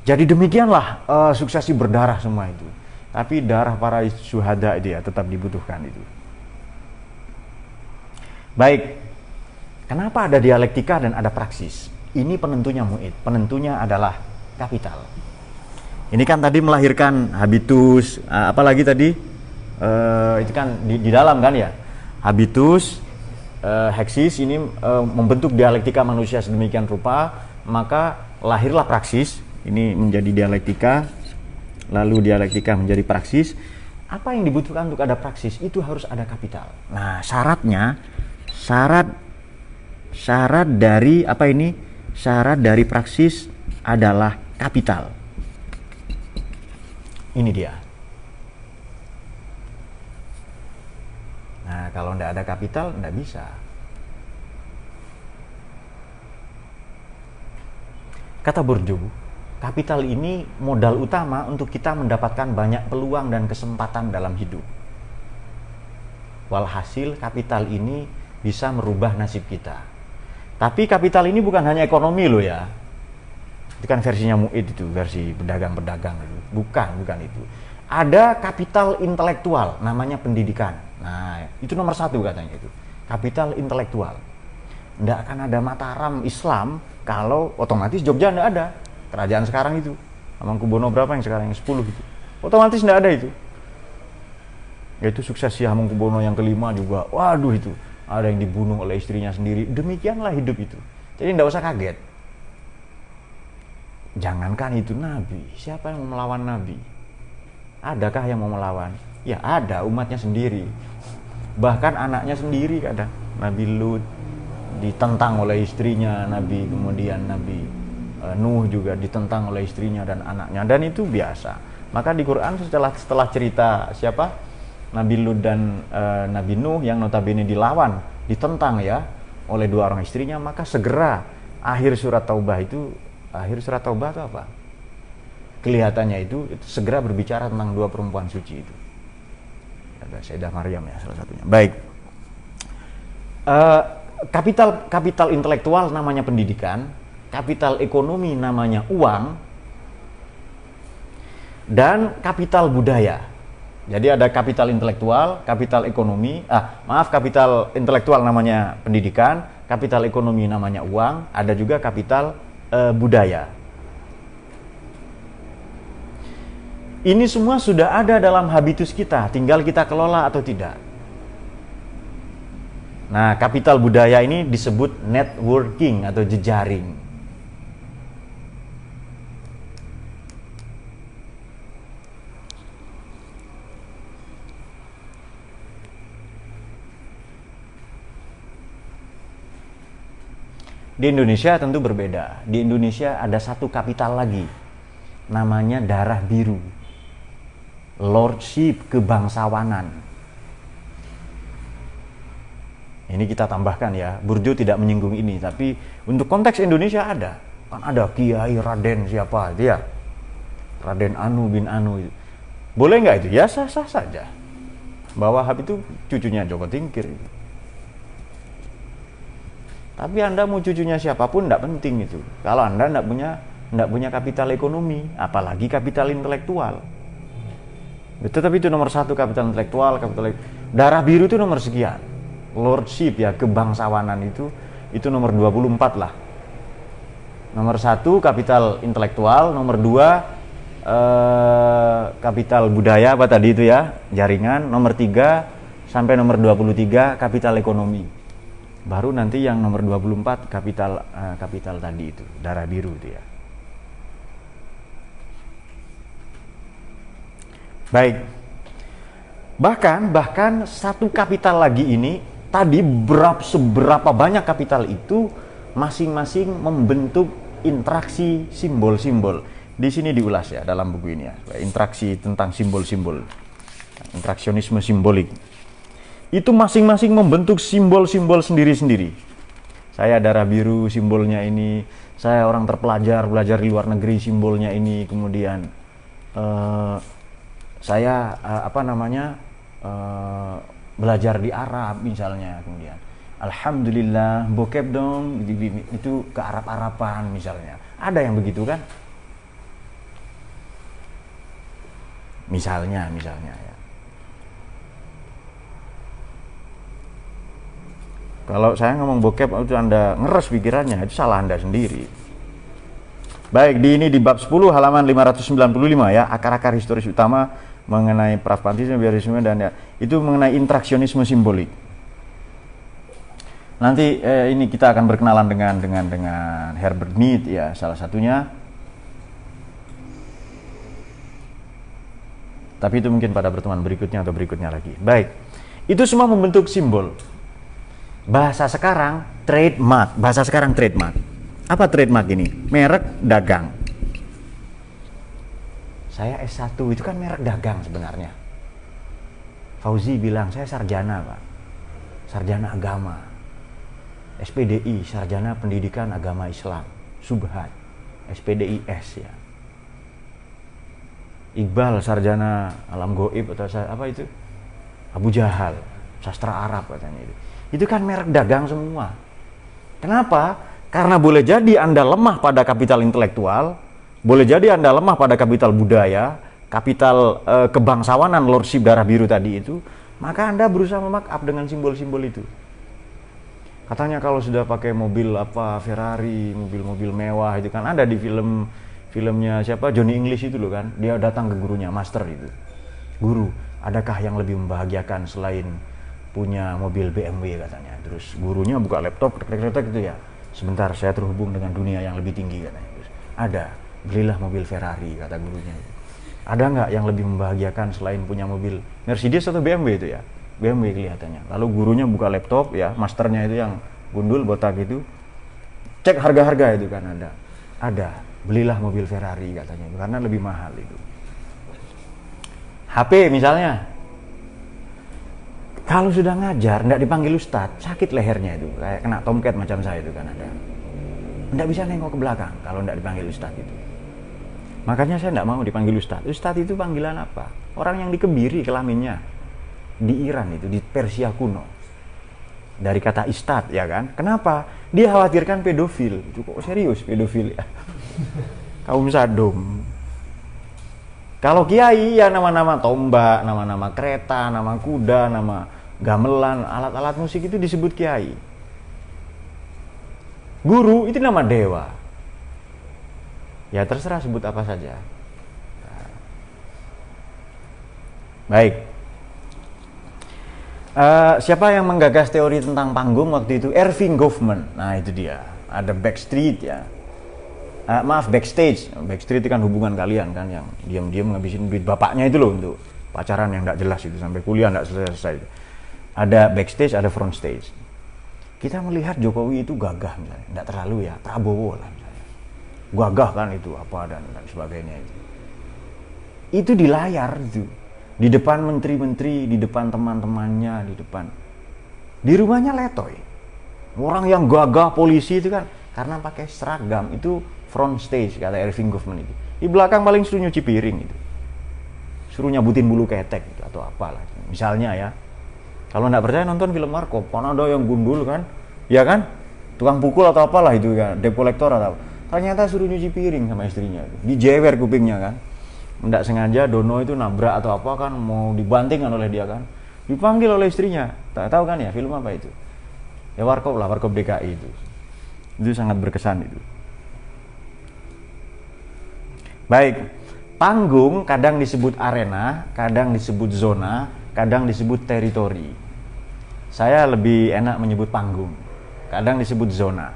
Jadi demikianlah suksesi berdarah semua itu. Tapi darah para syuhada itu ya tetap dibutuhkan itu. Baik, kenapa ada dialektika dan ada praksis? Ini penentunya mu'id, penentunya adalah kapital. Ini kan tadi melahirkan habitus, apalagi tadi itu kan di dalam kan ya, habitus, heksis ini membentuk dialektika manusia sedemikian rupa, maka lahirlah praksis. Ini menjadi dialektika, lalu dialektika menjadi praksis. Apa yang dibutuhkan untuk ada praksis? Itu harus ada kapital. Nah, syarat dari apa ini? Syarat dari praksis adalah kapital. Ini dia. Nah, kalau tidak ada kapital, tidak bisa. Kata Bourdieu, kapital ini modal utama untuk kita mendapatkan banyak peluang dan kesempatan dalam hidup. Walhasil kapital ini bisa merubah nasib kita. Tapi kapital ini bukan hanya ekonomi loh ya. Itu kan versinya Mu'id itu, versi pedagang-pedagang itu. Bukan itu. Ada kapital intelektual, namanya pendidikan. Nah, itu nomor 1 katanya itu. Kapital intelektual. Tidak akan ada Mataram Islam kalau otomatis Jogja tidak ada. Kerajaan sekarang itu. Hamengkubuwono berapa yang sekarang? Yang 10 gitu. Otomatis tidak ada itu. Yaitu suksesi Hamengkubuwono yang kelima juga. Waduh itu. Ada yang dibunuh oleh istrinya sendiri. Demikianlah hidup itu. Jadi tidak usah kaget. Jangankan itu nabi, siapa yang mau melawan nabi? Adakah yang mau melawan? Ya ada, umatnya sendiri. Bahkan anaknya sendiri kadang. Nabi Lut ditentang oleh istrinya, kemudian Nabi Nuh juga ditentang oleh istrinya dan anaknya, dan itu biasa. Maka di Quran setelah cerita siapa? Nabi Lut dan Nabi Nuh yang notabene dilawan, ditentang ya oleh dua orang istrinya, maka segera akhir surat Taubah itu apa? Kelihatannya itu segera berbicara tentang dua perempuan suci itu. Ada Sayyidah Maryam ya salah satunya. Baik. Kapital intelektual namanya pendidikan, kapital ekonomi namanya uang, dan kapital budaya. Jadi ada kapital intelektual, kapital ekonomi, kapital intelektual namanya pendidikan, kapital ekonomi namanya uang, ada juga kapital budaya. Ini semua sudah ada dalam habitus kita, tinggal kita kelola atau tidak. Nah, kapital budaya ini disebut networking atau jejaring. Di Indonesia tentu berbeda. Di Indonesia ada satu kapital lagi, namanya darah biru, lordship, kebangsawanan. Ini kita tambahkan ya, Burjo tidak menyinggung ini, tapi untuk konteks Indonesia ada. Kan ada Kiai Raden siapa itu ya, Raden Anu bin Anu itu. Boleh nggak itu? Ya sah-sah saja. Bahwa Wahab itu cucunya Joko Tingkir. Tapi Anda mau cucunya siapapun tidak penting itu. Kalau Anda tidak punya kapital ekonomi, apalagi kapital intelektual. Tetapi itu nomor satu, kapital intelektual, darah biru itu nomor sekian. Lordship ya, kebangsawanan itu nomor 24 lah. Nomor satu kapital intelektual, nomor dua kapital budaya apa tadi itu ya, jaringan, nomor 3 sampai nomor 23 kapital ekonomi. Baru nanti yang nomor 24 kapital tadi itu, darah biru itu ya. Baik. Bahkan satu kapital lagi ini tadi seberapa banyak kapital itu masing-masing membentuk interaksi simbol-simbol. Di sini diulas ya dalam buku ini ya, interaksi tentang simbol-simbol. Interaksionisme simbolik. Itu masing-masing membentuk simbol-simbol sendiri-sendiri. Saya darah biru, simbolnya ini. Saya orang terpelajar, belajar di luar negeri, simbolnya ini. Kemudian saya belajar di Arab misalnya, kemudian alhamdulillah bokep dong, itu ke Arab-Araban misalnya. Ada yang begitu kan? Misalnya ya. Kalau saya ngomong bokep itu Anda ngeres pikirannya, itu salah Anda sendiri. Baik, di bab 10 halaman 595 ya, akar-akar historis utama mengenai pragmatisme, biarisme, dan ya, itu mengenai interaksionisme simbolik. Nanti ini kita akan berkenalan dengan Herbert Mead ya, salah satunya. Tapi itu mungkin pada pertemuan berikutnya atau berikutnya lagi. Baik, itu semua membentuk simbol. Bahasa sekarang trademark. Apa trademark ini? Merek dagang. Saya S1 itu kan merek dagang sebenarnya. Fauzi bilang saya sarjana Pak, sarjana agama. SPDI, sarjana pendidikan agama Islam. Subhat, SPDIS ya. Iqbal, sarjana alam goib atau apa itu? Abu Jahal, sastra Arab katanya itu. Itu kan merek dagang semua. Kenapa? Karena boleh jadi Anda lemah pada kapital intelektual, boleh jadi Anda lemah pada kapital budaya, kapital kebangsawanan, lordship darah biru tadi itu, maka Anda berusaha memakap dengan simbol-simbol itu. Katanya kalau sudah pakai mobil Ferrari, mobil-mobil mewah itu kan ada di filmnya siapa, Johnny English itu loh kan, dia datang ke gurunya, master itu. Guru, adakah yang lebih membahagiakan selain punya mobil BMW katanya. Terus gurunya buka laptop, tek-tek gitu ya. Sebentar, saya terhubung dengan dunia yang lebih tinggi katanya. Terus, ada. belilah mobil Ferrari, kata gurunya. Ada nggak yang lebih membahagiakan selain punya mobil Mercedes atau BMW itu ya? BMW kelihatannya. Lalu gurunya buka laptop ya, masternya itu yang gundul botak itu, cek harga-harga itu kan ada, belilah mobil Ferrari katanya itu karena lebih mahal itu. HP misalnya, kalau sudah ngajar nggak dipanggil ustadz, sakit lehernya itu, kayak kena tomcat macam saya itu kan ada. Nggak bisa nengok ke belakang kalau nggak dipanggil ustadz itu. Makanya saya nggak mau dipanggil ustadz. Ustadz itu panggilan apa? Orang yang dikebiri kelaminnya di Iran itu, di Persia kuno. Dari kata istad ya kan? Kenapa? Dia khawatirkan pedofil. Itu kok serius pedofil ya? Kaum Sadom. Kalau kiai ya nama-nama tombak, nama-nama kereta, nama kuda, nama gamelan, alat-alat musik itu disebut kiai. Guru itu nama dewa. Ya terserah sebut apa saja. Baik. Siapa yang menggagas teori tentang panggung waktu itu? Erving Goffman. Nah itu dia. Ada backstreet ya. Backstage. Backstreet itu kan hubungan kalian kan yang diam-diam ngabisin duit bapaknya itu loh untuk pacaran yang tidak jelas itu sampai kuliah tidak selesai. Ada backstage, ada front stage. Kita melihat Jokowi itu gagah misalnya, tidak terlalu ya. Prabowo lah misalnya. Gagah kan itu apa dan sebagainya itu. Itu di layar itu. Di depan menteri-menteri, di depan teman-temannya, di rumahnya letoy. Orang yang gagah polisi itu kan karena pakai seragam, itu front stage kata Erving Goffman itu. Di belakang paling suruh nyuci piring itu. Suruh nyabutin bulu ketek gitu, atau apalah. Misalnya ya. Kalau nggak percaya nonton film Marco, kan ada yang gundul kan? Ya kan? Tukang pukul atau apalah itu kan, debt collector atau apa. Ternyata suruh nyuci piring sama istrinya itu. Dijewer kupingnya kan. Nggak sengaja Dono itu nabrak atau apa kan, mau dibantingkan oleh dia kan, dipanggil oleh istrinya. Tak tahu kan ya film apa itu ya, Warkop lah, Warkop DKI itu sangat berkesan itu. Baik, panggung kadang disebut arena, kadang disebut zona, kadang disebut teritori. Saya lebih enak menyebut panggung, kadang disebut zona,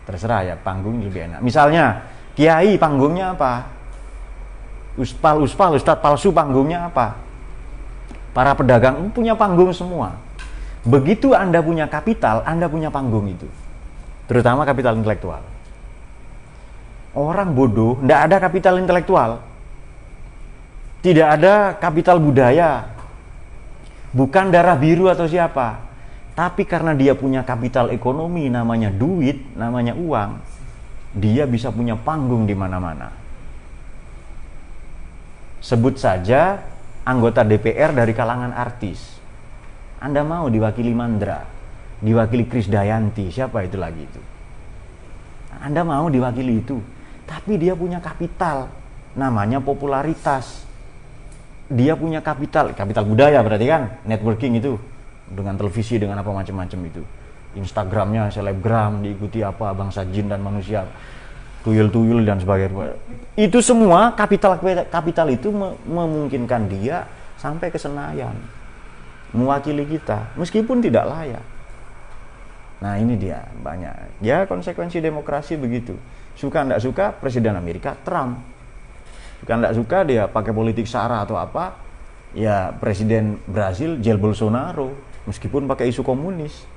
terserah ya, panggung lebih enak. Misalnya kiai panggungnya apa? Ustadz palsu panggungnya apa? Para pedagang punya panggung semua. Begitu Anda punya kapital, Anda punya panggung itu. Terutama kapital intelektual. Orang bodoh, tidak ada kapital intelektual. Tidak ada kapital budaya. Bukan darah biru atau siapa. Tapi karena dia punya kapital ekonomi, namanya duit, namanya uang, dia bisa punya panggung di mana-mana. Sebut saja anggota DPR dari kalangan artis. Anda mau diwakili Mandra, diwakili Krisdayanti, siapa itu lagi itu? Anda mau diwakili itu, tapi dia punya kapital, namanya popularitas. Dia punya kapital budaya berarti kan, networking itu, dengan televisi, dengan apa macam-macam itu. Instagramnya selebgram, diikuti apa, bangsa jin dan manusia, tuyul-tuyul dan sebagainya. Itu semua kapital itu memungkinkan dia sampai ke Senayan, mewakili kita meskipun tidak layak. Nah ini dia banyak ya, konsekuensi demokrasi begitu. Suka tidak suka Presiden Amerika Trump, suka tidak suka dia pakai politik sara atau apa ya, Presiden Brasil Jair Bolsonaro meskipun pakai isu komunis.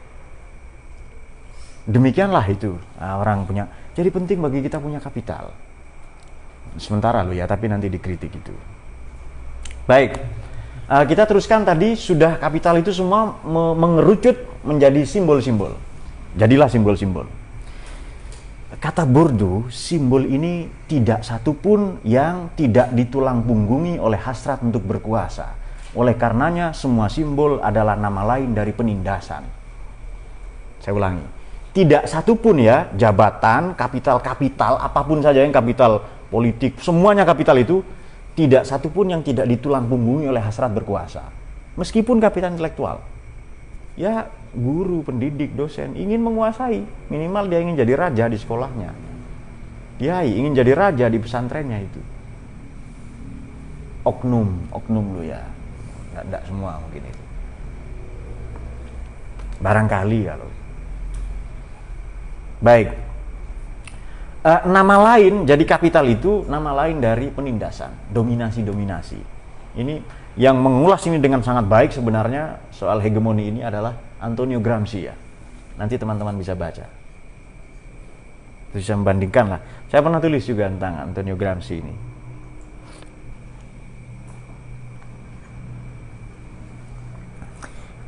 Demikianlah itu orang punya. Jadi penting bagi kita punya kapital. Sementara lo ya, tapi nanti dikritik itu. Baik, kita teruskan tadi, sudah kapital itu semua mengerucut menjadi simbol-simbol. Jadilah simbol-simbol. Kata Bourdieu, simbol ini tidak satupun yang tidak ditulang punggungi oleh hasrat untuk berkuasa. Oleh karenanya semua simbol adalah nama lain dari penindasan. Saya ulangi, tidak satupun ya, jabatan, kapital, apapun saja yang kapital politik, semuanya kapital itu, tidak satupun yang tidak ditulang punggungi oleh hasrat berkuasa. Meskipun kapital intelektual. Ya, guru, pendidik, dosen ingin menguasai, minimal dia ingin jadi raja di sekolahnya. Dia ingin jadi raja di pesantrennya itu. Oknum lo ya. Tidak semua mungkin itu. Barangkali kalau. Baik. Nama lain, jadi kapital itu nama lain dari penindasan, dominasi-dominasi. Ini yang mengulas ini dengan sangat baik sebenarnya soal hegemoni ini adalah Antonio Gramsci ya. Nanti teman-teman bisa baca. Bisa membandingkan lah. Saya pernah tulis juga tentang Antonio Gramsci ini.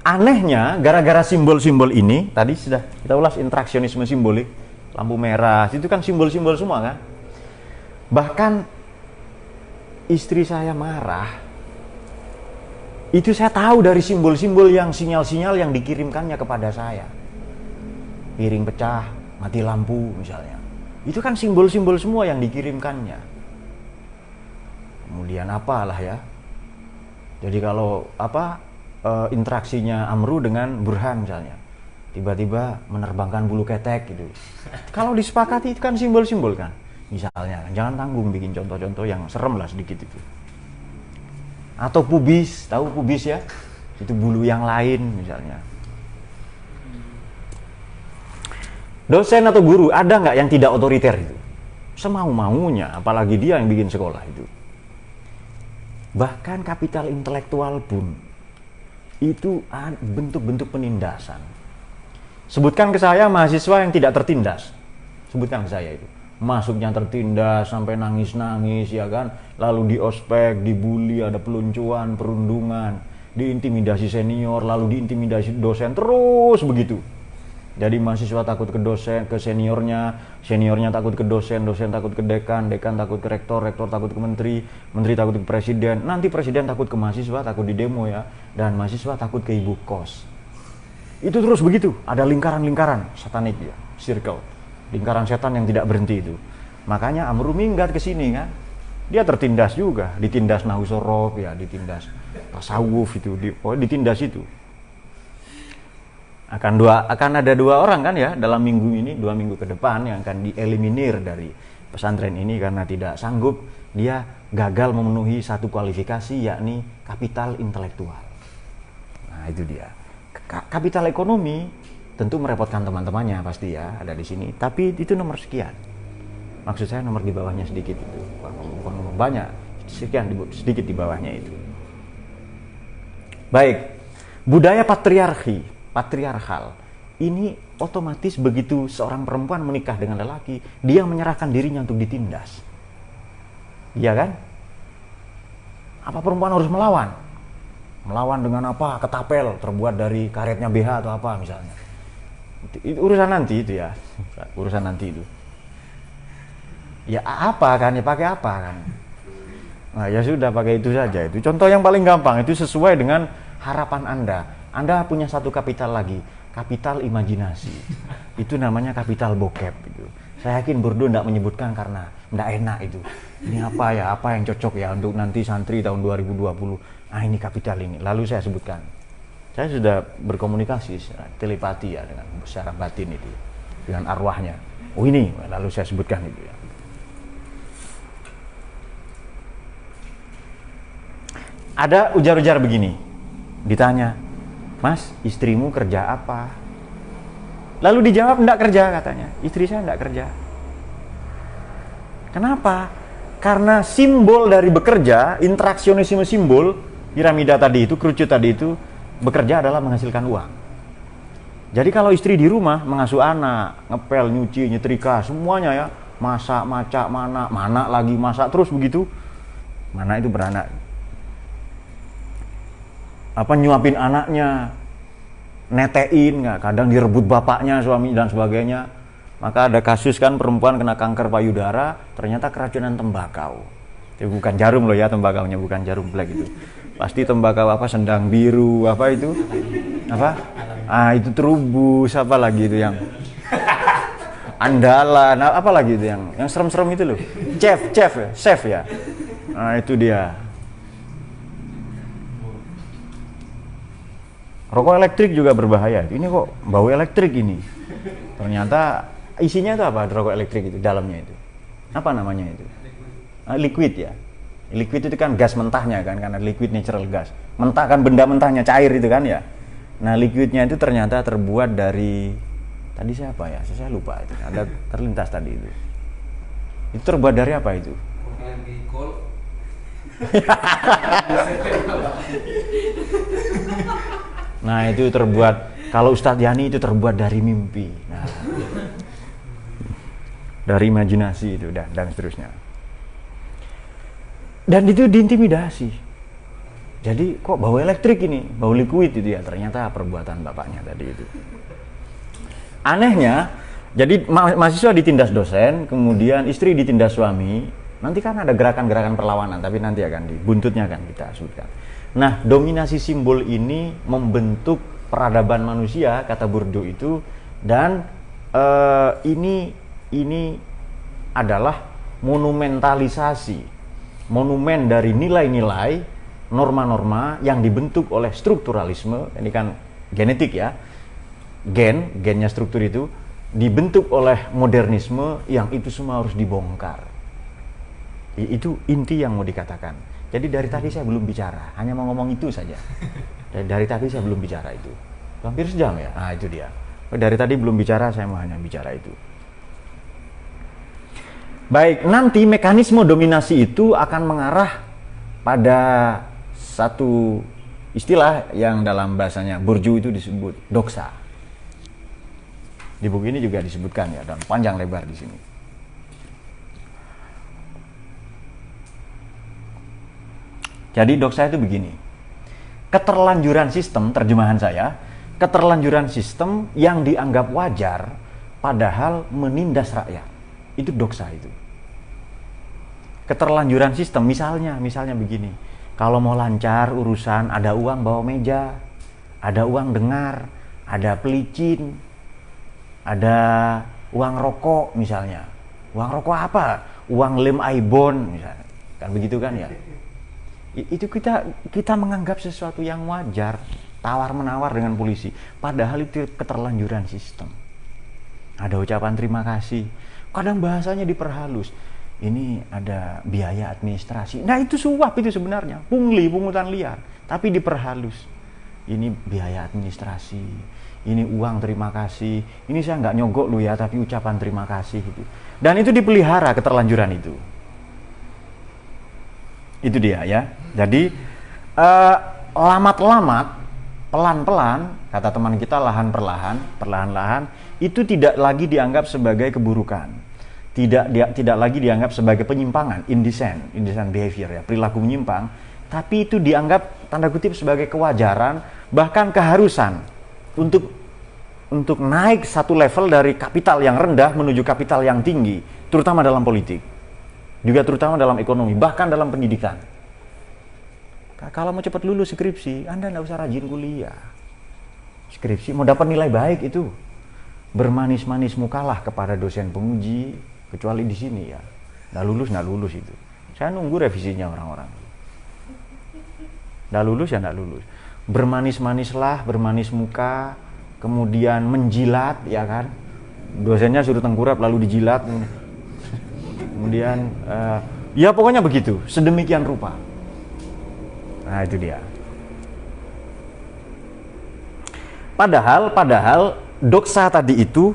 Anehnya, gara-gara simbol-simbol ini, tadi sudah kita ulas interaksionisme simbolik, lampu merah, itu kan simbol-simbol semua kan. Bahkan istri saya marah, itu saya tahu dari simbol-simbol yang sinyal-sinyal yang dikirimkannya kepada saya. Piring pecah, mati lampu misalnya. Itu kan simbol-simbol semua yang dikirimkannya. Kemudian apalah ya. Jadi kalau interaksinya Amru dengan Burhan misalnya. Tiba-tiba menerbangkan bulu ketek gitu. Kalau disepakati itu kan simbol-simbol kan. Misalnya, jangan tanggung bikin contoh-contoh yang serem lah sedikit itu. Atau pubis, tahu pubis ya? Itu bulu yang lain misalnya. Dosen atau guru ada nggak yang tidak otoriter itu? Semau-maunya, apalagi dia yang bikin sekolah itu. Bahkan kapital intelektual pun itu bentuk-bentuk penindasan. Sebutkan ke saya mahasiswa yang tidak tertindas. Sebutkan ke saya itu. Masuknya tertindas sampai nangis-nangis ya kan. Lalu di ospek, dibully, ada peluncuan, perundungan, diintimidasi senior, lalu diintimidasi dosen, terus begitu. Jadi mahasiswa takut ke dosen, ke seniornya, seniornya takut ke dosen, dosen takut ke dekan, dekan takut ke rektor, rektor takut ke menteri, menteri takut ke presiden, nanti presiden takut ke mahasiswa, takut di demo ya, dan mahasiswa takut ke ibu kos. Itu terus begitu, ada lingkaran-lingkaran satanik ya, circle, lingkaran setan yang tidak berhenti itu. Makanya Amru minggat ke sini kan, dia tertindas juga, ditindas Nahusorof ya, ditindas tasawuf itu, ditindas itu. Akan ada dua orang kan ya dalam minggu ini, 2 minggu ke depan yang akan dieliminir dari pesantren ini karena tidak sanggup, dia gagal memenuhi satu kualifikasi yakni kapital intelektual. Nah itu dia. Kapital ekonomi tentu merepotkan teman-temannya pasti ya ada di sini, tapi itu nomor sekian. Maksud saya nomor di bawahnya sedikit itu, bukan nomor banyak, sekian sedikit di bawahnya itu. Baik, budaya patriarkal ini otomatis begitu seorang perempuan menikah dengan lelaki, dia menyerahkan dirinya untuk ditindas. Iya kan? Apa perempuan harus melawan? Melawan dengan apa? Ketapel terbuat dari karetnya BH atau apa misalnya. Itu urusan nanti itu ya. Urusan nanti itu. Ya apa kan? Ya pakai apa kan? Nah ya sudah pakai itu saja. Itu contoh yang paling gampang. Itu sesuai dengan harapan Anda. Anda punya satu kapital lagi, kapital imajinasi. Itu namanya kapital bokep itu. Saya yakin Bordo tidak menyebutkan karena tidak enak itu. Ini apa ya? Apa yang cocok ya untuk nanti santri tahun 2020? Ah ini kapital ini. Lalu saya sebutkan. Saya sudah berkomunikasi secara telepati ya dengan secara batin itu, dengan arwahnya. Oh ini, lalu saya sebutkan itu ya. Ada ujar-ujar begini, ditanya, Mas, istrimu kerja apa? Lalu dijawab, enggak kerja katanya. Istri saya enggak kerja. Kenapa? Karena simbol dari bekerja, interaksionisme simbol, piramida tadi itu, kerucut tadi itu, bekerja adalah menghasilkan uang. Jadi kalau istri di rumah mengasuh anak, ngepel, nyuci, nyetrika, semuanya ya, masak, macak, mana lagi masak terus begitu. Mana itu beranak. Apa nyuapin anaknya, netein nggak, kadang direbut bapaknya, suami dan sebagainya. Maka ada kasus kan perempuan kena kanker payudara, ternyata keracunan tembakau. Itu bukan jarum loh ya, tembakaunya bukan jarum black itu. Pasti tembakau apa, sendang biru, apa itu? Apa? Ah itu terubus, apa lagi itu yang andalan, apa lagi itu yang serem-serem itu loh. Chef ya. Nah itu dia. Rokok elektrik juga berbahaya. Ini kok bau elektrik ini. Ternyata isinya itu apa? Rokok elektrik itu dalamnya itu. Apa namanya itu? Liquid ya. Liquid itu kan gas mentahnya kan, karena liquid natural gas. Mentah kan benda mentahnya, cair itu kan ya. Nah, liquidnya itu ternyata terbuat dari tadi siapa ya? Saya lupa itu. Ada terlintas tadi itu. Itu terbuat dari apa itu? Nah itu terbuat, kalau Ustadz Yani itu terbuat dari mimpi, nah, dari imajinasi itu dan seterusnya. Dan itu diintimidasi. Jadi kok bau elektrik ini, bau liquid itu ya, ternyata perbuatan bapaknya tadi itu. Anehnya, jadi mahasiswa ditindas dosen, kemudian istri ditindas suami. Nanti kan ada gerakan-gerakan perlawanan, tapi nanti akan buntutnya akan kita sebutkan. Nah, dominasi simbol ini membentuk peradaban manusia, kata Bourdieu itu, dan ini adalah monumentalisasi, monumen dari nilai-nilai, norma-norma yang dibentuk oleh strukturalisme. Ini kan genetik ya, gennya struktur itu dibentuk oleh modernisme, yang itu semua harus dibongkar. Itu inti yang mau dikatakan. Jadi dari tadi saya belum bicara, hanya mau ngomong itu saja. Dari tadi saya belum bicara itu. Hampir sejam ya. Nah, itu dia. Dari tadi belum bicara, saya mau hanya bicara itu. Baik, nanti mekanisme dominasi itu akan mengarah pada satu istilah yang dalam bahasanya Bourdieu itu disebut doxa. Di buku ini juga disebutkan ya, dan panjang lebar di sini. Jadi doxa itu begini, keterlanjuran sistem, terjemahan saya, keterlanjuran sistem yang dianggap wajar padahal menindas rakyat. Itu doxa itu. Keterlanjuran sistem, misalnya begini, kalau mau lancar urusan, ada uang bawa meja, ada uang dengar, ada pelicin, ada uang rokok misalnya. Uang rokok apa? Uang lem Aibon misalnya. Kan begitu kan ya? Itu kita menganggap sesuatu yang wajar, tawar-menawar dengan polisi, padahal itu keterlanjuran sistem. Ada ucapan terima kasih, kadang bahasanya diperhalus, ini ada biaya administrasi, nah itu suap itu sebenarnya, pungli, pungutan liar, tapi diperhalus, ini biaya administrasi, ini uang terima kasih, ini saya nggak nyogok lu ya, tapi ucapan terima kasih gitu. Dan itu dipelihara keterlanjuran itu. Itu dia ya. Jadi lamat-lamat, pelan-pelan, kata teman kita, perlahan-lahan, itu tidak lagi dianggap sebagai keburukan. Tidak lagi dianggap sebagai penyimpangan, indecent behavior ya, perilaku menyimpang, tapi itu dianggap tanda kutip sebagai kewajaran, bahkan keharusan untuk naik satu level dari kapital yang rendah menuju kapital yang tinggi, terutama dalam politik. Juga terutama dalam ekonomi, bahkan dalam pendidikan. Kalau mau cepat lulus skripsi, Anda nggak usah rajin kuliah. Skripsi mau dapat nilai baik itu bermanis-manis mukalah kepada dosen penguji, kecuali di sini ya. Nggak lulus itu. Saya nunggu revisinya orang-orang. Nggak lulus ya nggak lulus. Bermanis-manislah, bermanis muka, kemudian menjilat ya kan. Dosennya suruh tengkurap lalu dijilat. Kemudian ya pokoknya begitu, sedemikian rupa. Nah itu dia. Padahal doxa tadi itu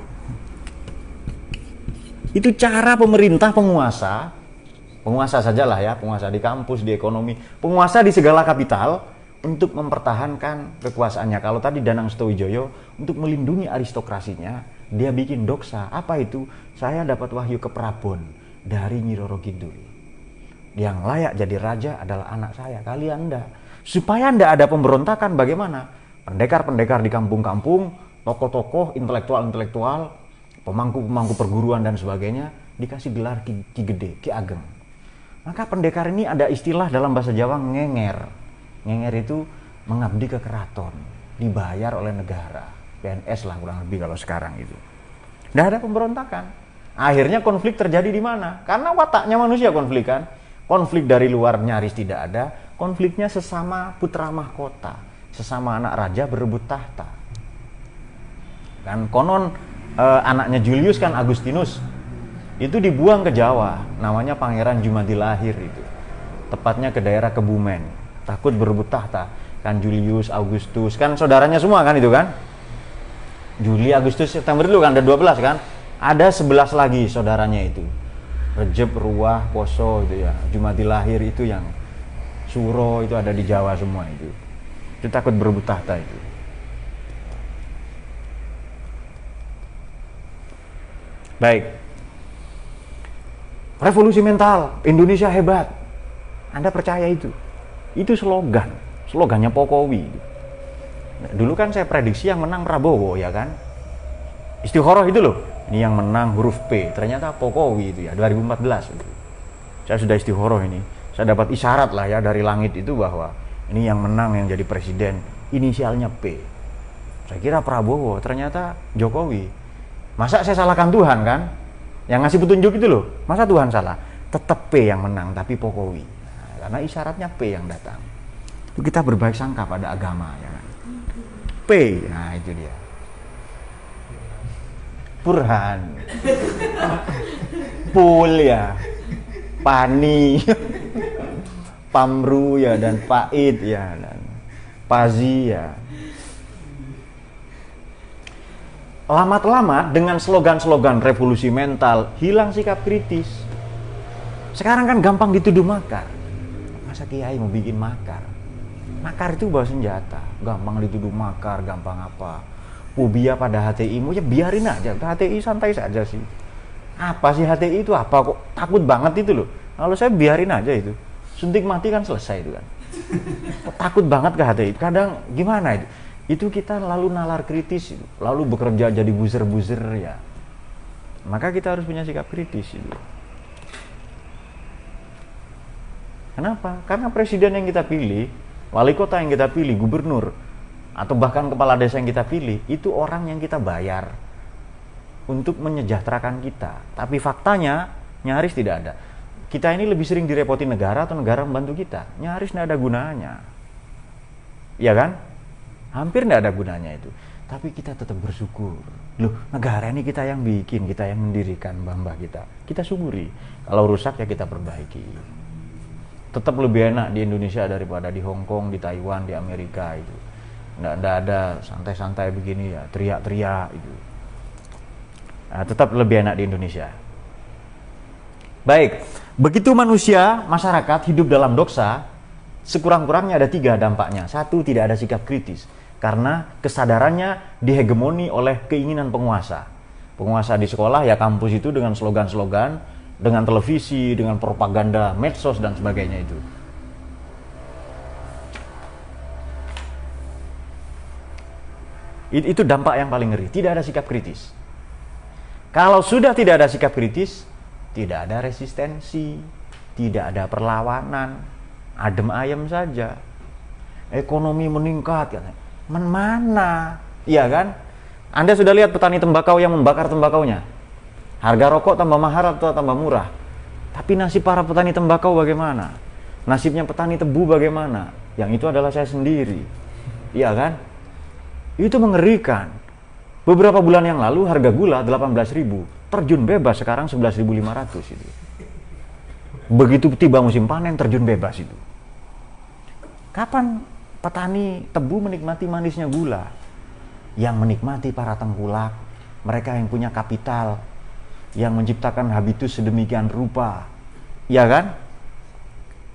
cara pemerintah, penguasa sajalah ya, penguasa di kampus, di ekonomi, penguasa di segala kapital untuk mempertahankan kekuasaannya. Kalau tadi Danang Setowijoyo untuk melindungi aristokrasinya, dia bikin doxa. Apa itu? Saya dapat wahyu ke Prabon dari Nyi Roro Kidul. Yang layak jadi raja adalah anak saya, kalian enggak. Supaya enggak ada pemberontakan, bagaimana? Pendekar-pendekar di kampung-kampung, tokoh-tokoh, intelektual-intelektual, pemangku-pemangku perguruan dan sebagainya, dikasih gelar Ki Gede, Ki Ageng. Maka pendekar ini ada istilah dalam bahasa Jawa ngenger. Ngenger itu mengabdi ke keraton, dibayar oleh negara. PNS lah kurang lebih kalau sekarang itu. Enggak ada pemberontakan. Akhirnya konflik terjadi di mana? Karena wataknya manusia konflik kan. Konflik dari luar nyaris tidak ada. Konfliknya sesama putra mahkota, sesama anak raja berebut tahta. Kan konon anaknya Julius kan Agustinus itu dibuang ke Jawa, namanya Pangeran Jumadilahir itu. Tepatnya ke daerah Kebumen, takut berebut tahta. Kan Julius, Augustus, kan saudaranya semua kan itu kan. Juli, Agustus, September itu kan ada 12 kan. Ada 11 lagi saudaranya itu. Rejeb, Ruah, Poso itu ya, Jumatil Lahir itu yang Suro itu ada di Jawa semua itu. Itu takut berebut tahta itu. Baik. Revolusi mental, Indonesia hebat. Anda percaya itu? Itu slogannya Jokowi. Nah, dulu kan saya prediksi yang menang Prabowo ya kan? Istikharah itu loh. Ini yang menang huruf P. Ternyata Jokowi itu ya 2014 itu. Saya sudah istikharah ini. Saya dapat isyarat lah ya dari langit itu bahwa ini yang menang yang jadi presiden inisialnya P. Saya kira Prabowo, ternyata Jokowi. Masa saya salahkan Tuhan kan? Yang ngasih petunjuk itu loh. Masa Tuhan salah? Tetap P yang menang tapi Jokowi. Nah, karena isyaratnya P yang datang. Itu kita berbaik sangka pada agama ya kan. P. Nah, itu dia. Burhan. Pul ya. Pani. Pamru ya dan Pait ya dan Pazi ya. Lama-lama dengan slogan-slogan revolusi mental hilang sikap kritis. Sekarang kan gampang dituduh makar. Masa kiai mau bikin makar? Makar itu bawa senjata. Gampang dituduh makar, gampang apa? Fobia pada HTI, mau ya biarin aja. HTI santai saja sih. Apa sih HTI itu apa kok takut banget itu loh. Kalau saya biarin aja itu. Suntik mati kan selesai itu kan. Takut banget ke HTI. Kadang gimana itu? Itu kita lalu nalar kritis, lalu bekerja jadi buzzer-buzzer ya. Maka kita harus punya sikap kritis itu. Kenapa? Karena presiden yang kita pilih, wali kota yang kita pilih, gubernur, atau bahkan kepala desa yang kita pilih, itu orang yang kita bayar untuk menyejahterakan kita. Tapi faktanya nyaris tidak ada. Kita ini lebih sering direpotin negara atau negara membantu kita. Nyaris tidak ada gunanya. Iya kan? Hampir tidak ada gunanya itu. Tapi kita tetap bersyukur. Loh, negara ini kita yang bikin, kita yang mendirikan mbah-mbah kita. Kita syukuri. Kalau rusak ya kita perbaiki. Tetap lebih enak di Indonesia daripada di Hong Kong, di Taiwan, di Amerika itu. Nggak ada santai-santai begini ya, teriak-teriak itu. Nah, tetap lebih enak di Indonesia. Baik, begitu manusia, masyarakat hidup dalam doxa, sekurang-kurangnya ada 3 dampaknya. 1, tidak ada sikap kritis. Karena kesadarannya dihegemoni oleh keinginan penguasa. Penguasa di sekolah ya kampus itu dengan slogan-slogan, dengan televisi, dengan propaganda, medsos dan sebagainya itu. Itu dampak yang paling ngeri, tidak ada sikap kritis. Kalau sudah tidak ada sikap kritis, tidak ada resistensi, tidak ada perlawanan, adem ayem saja. Ekonomi meningkat kan. Mana? Iya kan? Anda sudah lihat petani tembakau yang membakar tembakaunya? Harga rokok tambah mahal atau tambah murah? Tapi nasib para petani tembakau bagaimana? Nasibnya petani tebu bagaimana? Yang itu adalah saya sendiri. Iya kan? Itu mengerikan. Beberapa bulan yang lalu harga gula 18.000, terjun bebas sekarang 11.500 itu. Begitu tiba musim panen terjun bebas itu. Kapan petani tebu menikmati manisnya gula? Yang menikmati para tengkulak, mereka yang punya kapital, yang menciptakan habitus sedemikian rupa. Ya kan?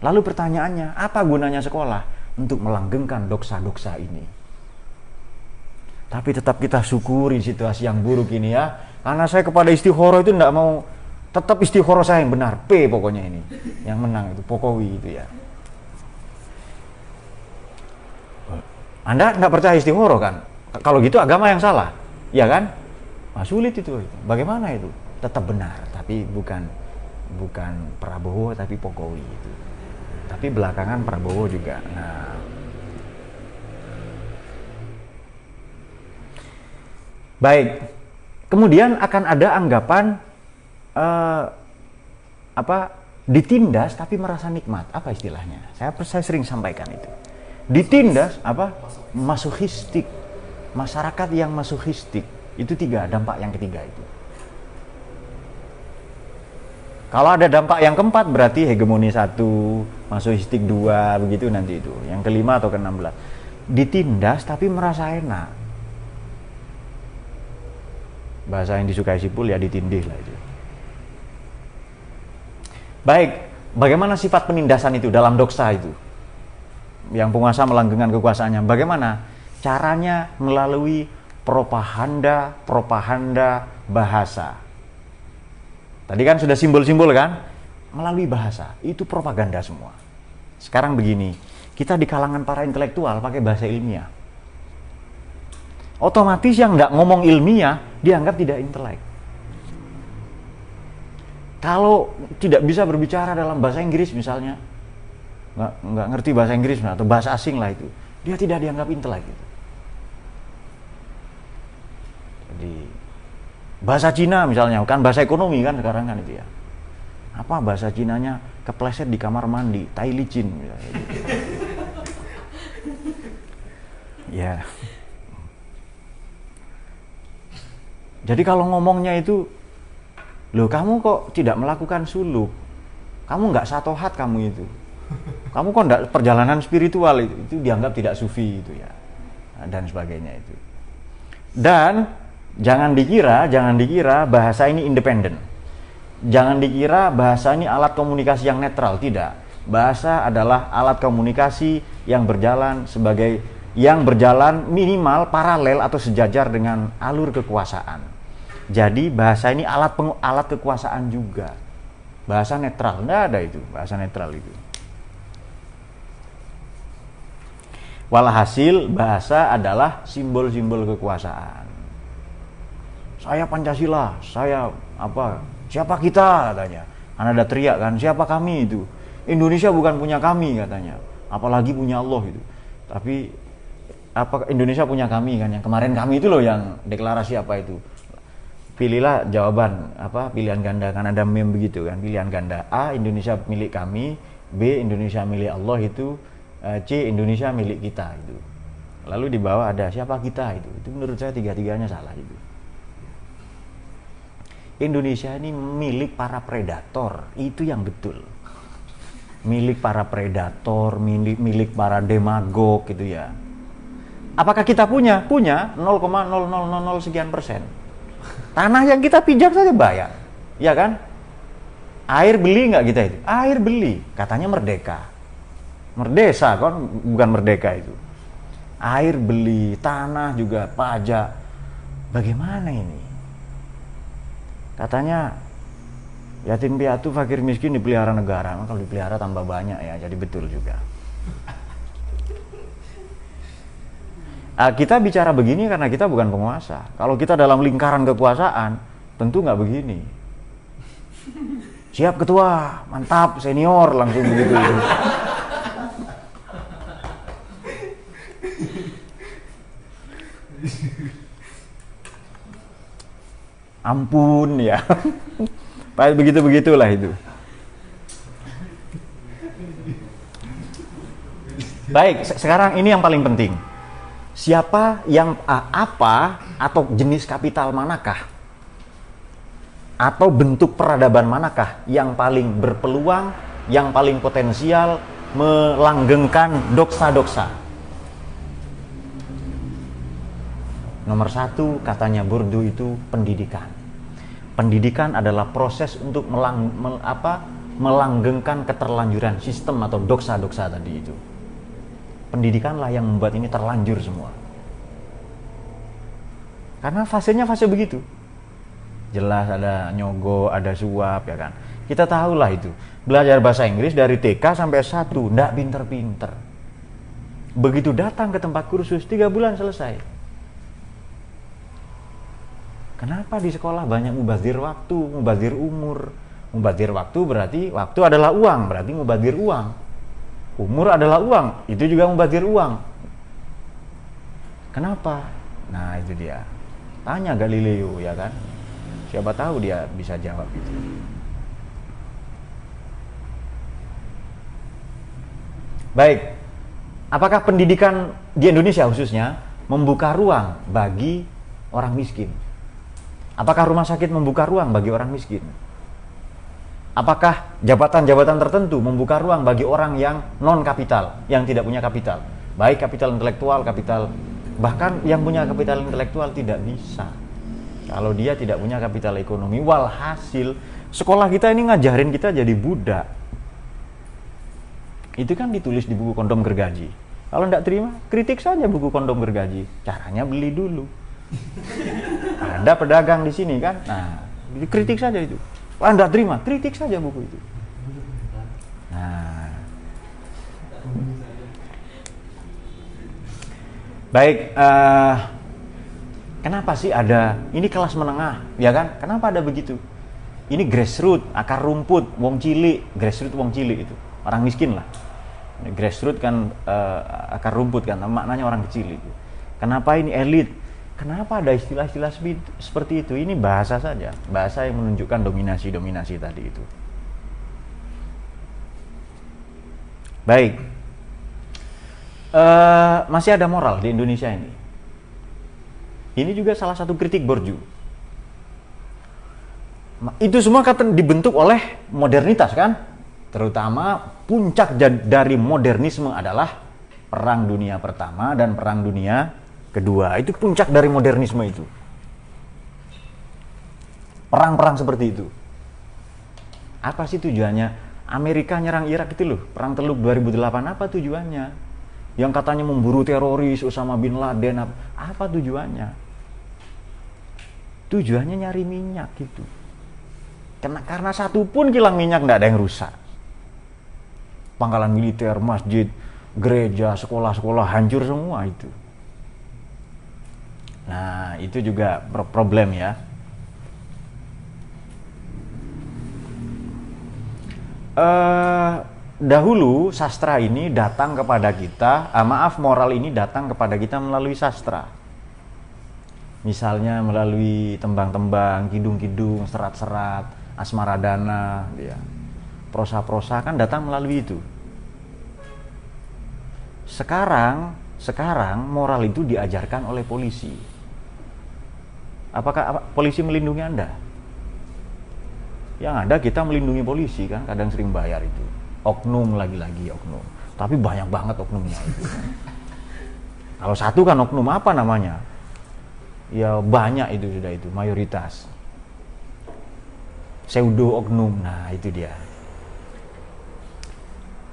Lalu pertanyaannya, apa gunanya sekolah? Untuk melanggengkan doxa-doxa ini. Tapi tetap kita syukuri situasi yang buruk ini ya. Karena saya kepada istikharah itu tidak mau, tetap istikharah saya yang benar. P pokoknya ini. Yang menang itu, Jokowi itu ya. Anda tidak percaya istikharah kan? Kalau gitu agama yang salah. Ya kan? Nah, sulit itu. Bagaimana itu? Tetap benar. Tapi bukan Prabowo, tapi Jokowi itu. Tapi belakangan Prabowo juga. Nah, baik, kemudian akan ada anggapan ditindas tapi merasa nikmat. Apa istilahnya? Saya sering sampaikan itu. Ditindas masokistik. Masyarakat yang masokistik. Itu 3 dampak yang ketiga itu. Kalau ada dampak yang keempat berarti hegemoni 1, masokistik 2, begitu nanti itu. Yang kelima atau ke-16. Ditindas tapi merasa enak. Bahasa yang disukai Sipul ya ditindih lah itu. Baik, bagaimana sifat penindasan itu dalam doksa itu? Yang penguasa melanggengkan kekuasaannya. Bagaimana? Caranya melalui propaganda bahasa. Tadi kan sudah simbol-simbol kan? Melalui bahasa. Itu propaganda semua. Sekarang begini, kita di kalangan para intelektual pakai bahasa ilmiah. Otomatis yang nggak ngomong ilmiah dianggap tidak intelek. Kalau tidak bisa berbicara dalam bahasa Inggris misalnya, nggak ngerti bahasa Inggris atau bahasa asing lah itu, dia tidak dianggap intelek. Gitu. Jadi bahasa Cina misalnya, kan bahasa ekonomi kan sekarang kan itu ya. Apa bahasa Cinanya kepleset di kamar mandi, tai licin misalnya, gitu. Ya. Jadi kalau ngomongnya itu, loh kamu kok tidak melakukan suluk, kamu nggak satohat kamu itu, kamu kok nggak perjalanan spiritual itu dianggap tidak sufi itu ya, dan sebagainya itu. Dan jangan dikira bahasa ini independen, jangan dikira bahasa ini alat komunikasi yang netral, tidak. Bahasa adalah alat komunikasi yang berjalan minimal paralel atau sejajar dengan alur kekuasaan. Jadi bahasa ini alat kekuasaan juga. Bahasa netral, nggak ada itu, bahasa netral itu. Walhasil bahasa adalah simbol-simbol kekuasaan. Saya Pancasila, saya apa? Siapa kita katanya. Kan ada teriak kan, siapa kami itu? Indonesia bukan punya kami katanya. Apalagi punya Allah itu. Tapi apa Indonesia punya kami kan, yang kemarin kami itu loh yang deklarasi apa itu. Pilihlah jawaban apa pilihan ganda, kan ada meme begitu kan, pilihan ganda. A, Indonesia milik kami, B, Indonesia milik Allah itu, C, Indonesia milik kita itu. Lalu di bawah ada siapa kita itu. Itu menurut saya tiga-tiganya salah itu. Indonesia ini milik para predator, itu yang betul. Milik para predator, milik para demagog gitu ya. Apakah kita punya? Punya 0,0000 sekian persen. Tanah yang kita pijak saja bayar, ya kan? Air beli nggak kita itu? Air beli, katanya merdeka. Merdesa kan, bukan merdeka itu. Air beli, tanah juga pajak. Bagaimana ini? Katanya yatim piatu, fakir miskin dipelihara negara. Kalau dipelihara tambah banyak ya, jadi betul juga. Kita bicara begini karena kita bukan penguasa. Kalau kita dalam lingkaran kekuasaan, tentu nggak begini. Siap ketua, mantap, senior, langsung begitu. Ampun ya. Begitu-begitulah itu. Baik, sekarang ini yang paling penting. Siapa yang apa atau jenis kapital manakah atau bentuk peradaban manakah yang paling berpeluang, yang paling potensial melanggengkan doksa-doksa? Nomor satu katanya Bourdieu itu pendidikan. Pendidikan adalah proses untuk melanggengkan keterlanjuran sistem atau doksa-doksa tadi itu. Pendidikanlah yang membuat ini terlanjur semua. Karena fasenya fase begitu. Jelas ada nyogok, ada suap ya kan. Kita tahulah itu. Belajar bahasa Inggris dari TK sampai S1, ndak pinter-pinter. Begitu datang ke tempat kursus 3 bulan selesai. Kenapa di sekolah banyak mubazir waktu, mubazir umur? Mubazir waktu berarti waktu adalah uang, berarti mubazir uang. Umur adalah uang, itu juga mubazir uang. Kenapa? Nah itu dia. Tanya Galileo ya kan. Siapa tahu dia bisa jawab itu. Baik. Apakah pendidikan di Indonesia khususnya membuka ruang bagi orang miskin? Apakah rumah sakit membuka ruang bagi orang miskin? Apakah jabatan-jabatan tertentu membuka ruang bagi orang yang non-kapital, yang tidak punya kapital? Baik kapital intelektual, kapital, bahkan yang punya kapital intelektual tidak bisa. Kalau dia tidak punya kapital ekonomi, walhasil sekolah kita ini ngajarin kita jadi budak. Itu kan ditulis di buku kondom gergaji. Kalau tidak terima, kritik saja buku kondom gergaji. Caranya beli dulu. Ada pedagang di sini kan, nah kritik saja itu. Kalau tidak terima, kritik saja buku itu. Nah, baik. Kenapa sih ada ini kelas menengah, ya kan? Kenapa ada begitu? Ini grassroots, akar rumput, wong cilik, grassroots wong cilik itu orang miskin lah. Grassroots kan akar rumput kan, maknanya orang kecil itu. Kenapa ini elit? Kenapa ada istilah-istilah seperti itu? Ini bahasa saja, bahasa yang menunjukkan dominasi-dominasi tadi itu. Baik, masih ada moral di Indonesia ini. Ini juga salah satu kritik Borju. Itu semua dibentuk oleh modernitas kan? Terutama puncak dari modernisme adalah Perang Dunia Pertama dan Perang Dunia Kedua. Itu puncak dari modernisme itu. Perang-perang seperti itu. Apa sih tujuannya? Amerika nyerang Irak itu loh, Perang Teluk 2008, apa tujuannya? Yang katanya memburu teroris, Osama bin Laden, apa tujuannya? Tujuannya nyari minyak gitu. Karena satu pun kilang minyak nggak ada yang rusak. Pangkalan militer, masjid, gereja, sekolah-sekolah hancur semua itu. Nah, itu juga problem ya. Dahulu sastra ini datang kepada kita, moral ini datang kepada kita melalui sastra. Misalnya melalui tembang-tembang, kidung-kidung, serat-serat, asmaradana, ya. Prosa-prosa kan datang melalui itu. Sekarang moral itu diajarkan oleh polisi. Apakah polisi melindungi Anda? Yang ada kita melindungi polisi kan, kadang sering bayar itu. Oknum lagi-lagi oknum. Tapi banyak banget oknumnya itu. Kalau satu kan oknum apa namanya? Ya banyak itu sudah itu, mayoritas. Pseudo oknum, nah itu dia.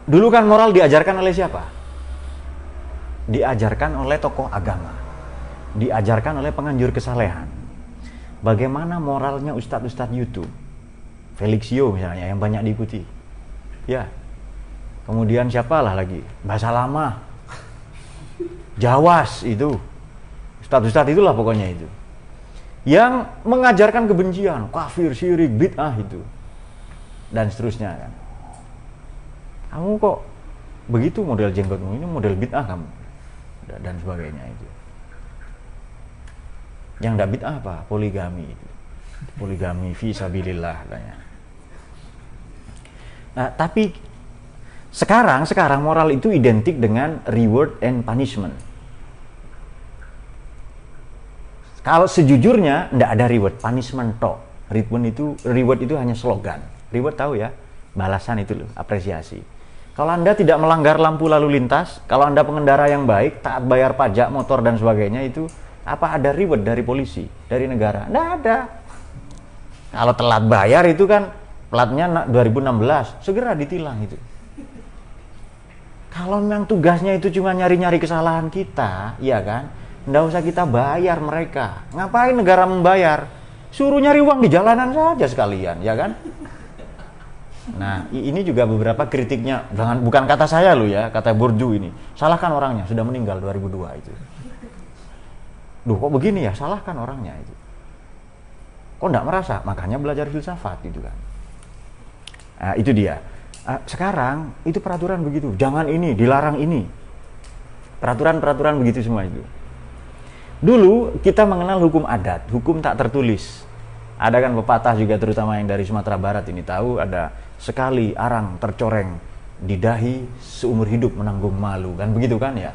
Dulu kan moral diajarkan oleh siapa? Diajarkan oleh tokoh agama. Diajarkan oleh penganjur kesalehan. Bagaimana moralnya ustadz-ustadz YouTube? Felixio misalnya yang banyak diikuti. Ya. Kemudian siapalah lagi? Bahasa Lama. Jawas itu. Ustadz-ustadz itulah pokoknya itu. Yang mengajarkan kebencian, kafir, syirik, bid'ah itu. Dan seterusnya kan. Kamu kok begitu model jenggotmu, ini model bid'ah kamu. Dan sebagainya itu. Yang tidak bid'ah apa? Poligami itu. Poligami fi sabilillah katanya. Nah, tapi sekarang moral itu identik dengan reward and punishment. Kalau sejujurnya tidak ada reward, punishment toh. Reward itu hanya slogan. Reward tahu ya, balasan itu loh, apresiasi. Kalau Anda tidak melanggar lampu lalu lintas, kalau Anda pengendara yang baik, taat bayar pajak motor dan sebagainya, itu apa ada reward dari polisi, dari negara? Tidak ada. Kalau telat bayar itu kan platnya 2016, segera ditilang itu. Kalau memang tugasnya itu cuma nyari-nyari kesalahan kita, ya kan? Nggak usah kita bayar mereka. Ngapain negara membayar? Suruh nyari uang di jalanan saja sekalian, ya kan? Nah, ini juga beberapa kritiknya, bukan kata saya loh ya, kata Borju ini. Salahkan orangnya, sudah meninggal 2002 itu. Duh, kok begini ya? Salahkan orangnya itu. Kok enggak merasa? Makanya belajar filsafat gitu kan. Nah, itu dia. Sekarang itu peraturan begitu. Jangan ini, dilarang ini. Peraturan-peraturan begitu semua itu. Dulu kita mengenal hukum adat, hukum tak tertulis. Ada kan pepatah juga terutama yang dari Sumatera Barat ini tahu, ada sekali arang tercoreng di dahi seumur hidup menanggung malu, kan begitu kan ya?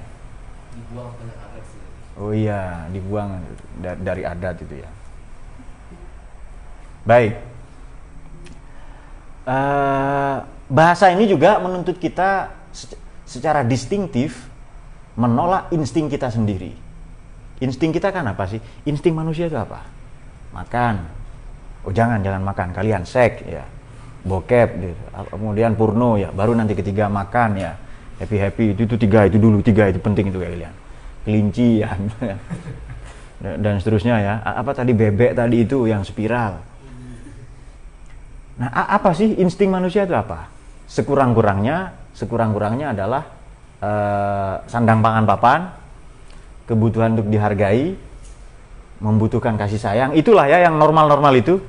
Dibuang banyak adat sih. Oh iya, dibuang dari adat itu ya. Baik. Bahasa ini juga menuntut kita secara distintif menolak insting kita sendiri. Insting kita kan apa sih? Insting manusia itu apa? makan. Oh jangan makan, kalian seks ya, bokep gitu. Kemudian porno ya, baru nanti ketiga makan ya, happy itu tiga itu dulu, tiga itu penting itu kalian. Kelinci ya, dan seterusnya ya. Apa tadi bebek tadi itu yang spiral. Nah apa sih insting manusia itu apa? Sekurang-kurangnya adalah sandang pangan papan, kebutuhan untuk dihargai, membutuhkan kasih sayang, itulah ya yang normal-normal itu.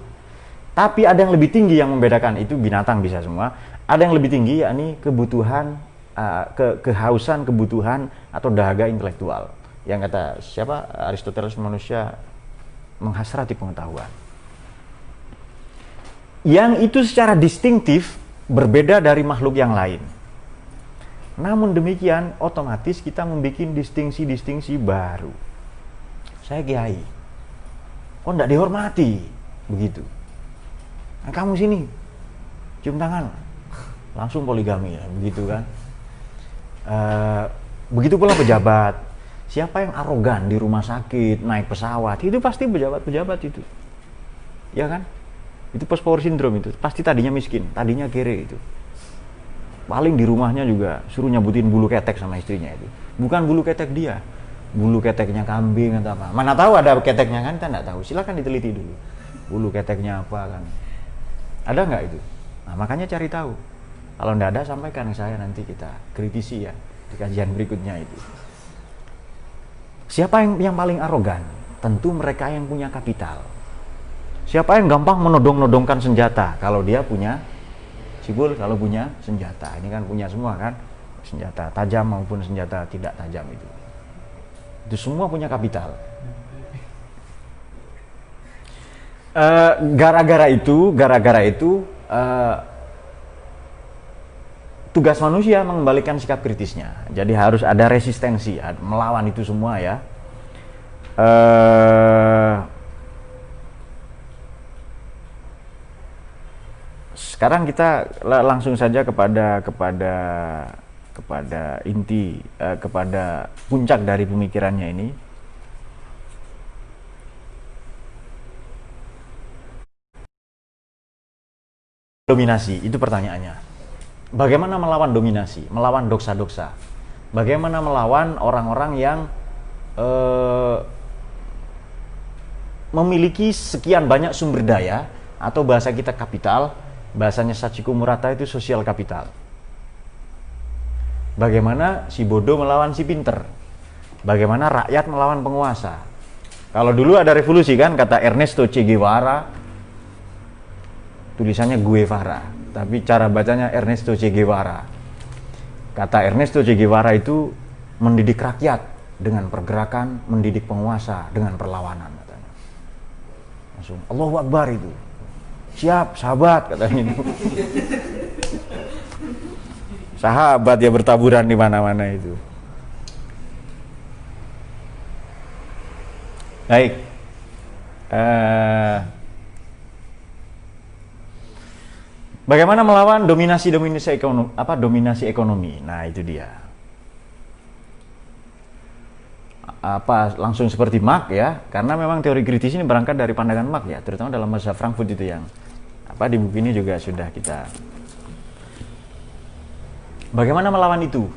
Tapi ada yang lebih tinggi yang membedakan, itu binatang bisa semua. Ada yang lebih tinggi yakni kebutuhan, kehausan kebutuhan atau dahaga intelektual. Yang kata siapa? Aristoteles, manusia menghasrati pengetahuan. Yang itu secara distintif berbeda dari makhluk yang lain. Namun demikian, otomatis kita membuat distingsi-distingsi baru. Saya kiai, kok enggak dihormati? Begitu. Nah, kamu sini, cium tangan, langsung poligami ya, begitu kan? Begitu pula pejabat. Siapa yang arogan di rumah sakit, naik pesawat, itu pasti pejabat-pejabat itu. Ya kan? Itu post power syndrome itu. Pasti tadinya miskin, tadinya kere itu. Paling di rumahnya juga suruh nyebutin bulu ketek sama istrinya itu. Bukan bulu ketek dia, bulu keteknya kambing atau apa. Mana tahu ada keteknya kan, kita nggak tahu. Silakan diteliti dulu. Bulu keteknya apa kan? Ada nggak itu? Nah makanya cari tahu. Kalau nggak ada sampaikan ke saya, nanti kita kritisi ya di kajian berikutnya itu. Siapa yang paling arogan? Tentu mereka yang punya kapital. Siapa yang gampang menodong-nodongkan senjata? Kalau dia punya sibul, kalau punya senjata. Ini kan punya semua kan, senjata tajam maupun senjata tidak tajam itu. Itu semua punya kapital. Gara-gara itu tugas manusia mengembalikan sikap kritisnya. Jadi harus ada resistensi, melawan itu semua ya. Sekarang kita langsung saja kepada inti, kepada puncak dari pemikirannya ini. Dominasi, itu pertanyaannya. Bagaimana melawan dominasi, melawan doksa-doksa? Bagaimana melawan orang-orang yang memiliki sekian banyak sumber daya, atau bahasa kita kapital, bahasanya Sachiko Murata itu sosial kapital. Bagaimana si bodoh melawan si pinter? Bagaimana rakyat melawan penguasa? Kalau dulu ada revolusi kan, kata Ernesto Che Guevara, tulisannya Guevara, tapi cara bacanya Ernesto Che Guevara. Kata Ernesto Che Guevara itu mendidik rakyat dengan pergerakan, mendidik penguasa dengan perlawanan, katanya. Langsung Allahu Akbar itu. Siap, sahabat, katanya itu. Sahabat ya bertaburan di mana-mana itu. Baik. Bagaimana melawan dominasi ekonomi? Nah, itu dia. Langsung seperti Marx ya, karena memang teori kritis ini berangkat dari pandangan Marx ya, terutama dalam mazhab Frankfurt itu yang di buku ini juga sudah kita. Bagaimana melawan itu?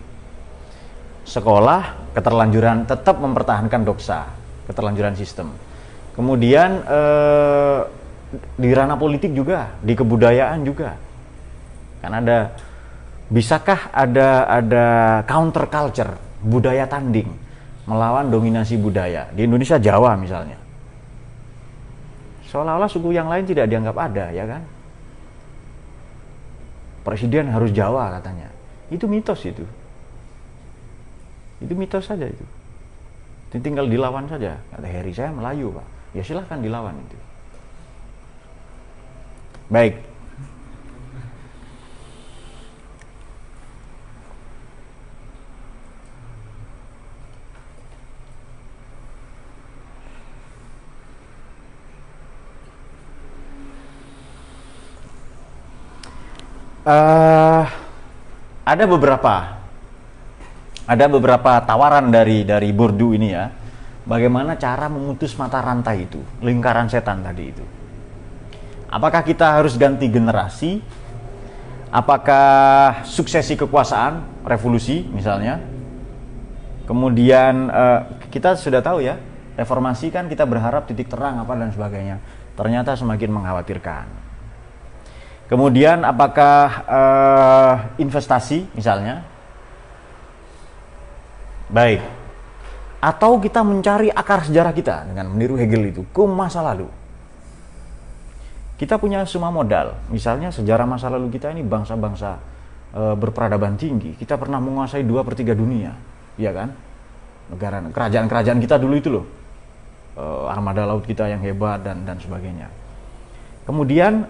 Sekolah keterlanjuran tetap mempertahankan doksa, keterlanjuran sistem. Kemudian di ranah politik juga, di kebudayaan juga. Kan bisakah ada counter culture, budaya tanding melawan dominasi budaya? Di Indonesia Jawa misalnya. Seolah-olah suku yang lain tidak dianggap ada, ya kan? Presiden harus Jawa katanya. Itu mitos itu. Itu mitos saja itu. Tinggal dilawan saja. Kata Heri, saya Melayu, Pak. Ya silahkan dilawan itu. Baik. Ada beberapa tawaran dari Bourdieu ini ya, bagaimana cara memutus mata rantai itu, lingkaran setan tadi itu. Apakah kita harus ganti generasi? Apakah suksesi kekuasaan, revolusi misalnya? Kemudian kita sudah tahu ya, reformasi kan kita berharap titik terang apa dan sebagainya. Ternyata semakin mengkhawatirkan. Kemudian apakah investasi misalnya? Baik. Atau kita mencari akar sejarah kita dengan meniru Hegel itu ke masa lalu. Kita punya semua modal. Misalnya sejarah masa lalu kita ini bangsa-bangsa berperadaban tinggi. Kita pernah menguasai 2/3 dunia, ya kan? Negara, kerajaan-kerajaan kita dulu itu loh. Armada laut kita yang hebat dan sebagainya. Kemudian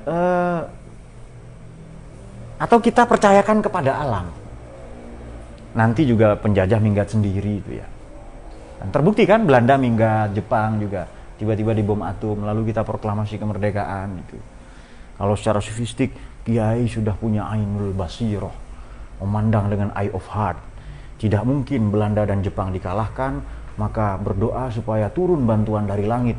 atau kita percayakan kepada alam. Nanti juga penjajah minggat sendiri itu ya. Dan terbukti kan Belanda minggat, Jepang juga tiba-tiba dibom atom, lalu kita proklamasi kemerdekaan itu. Kalau secara sofistik, Kiai sudah punya Ainul Basiroh, memandang dengan eye of heart. Tidak mungkin Belanda dan Jepang dikalahkan, maka berdoa supaya turun bantuan dari langit.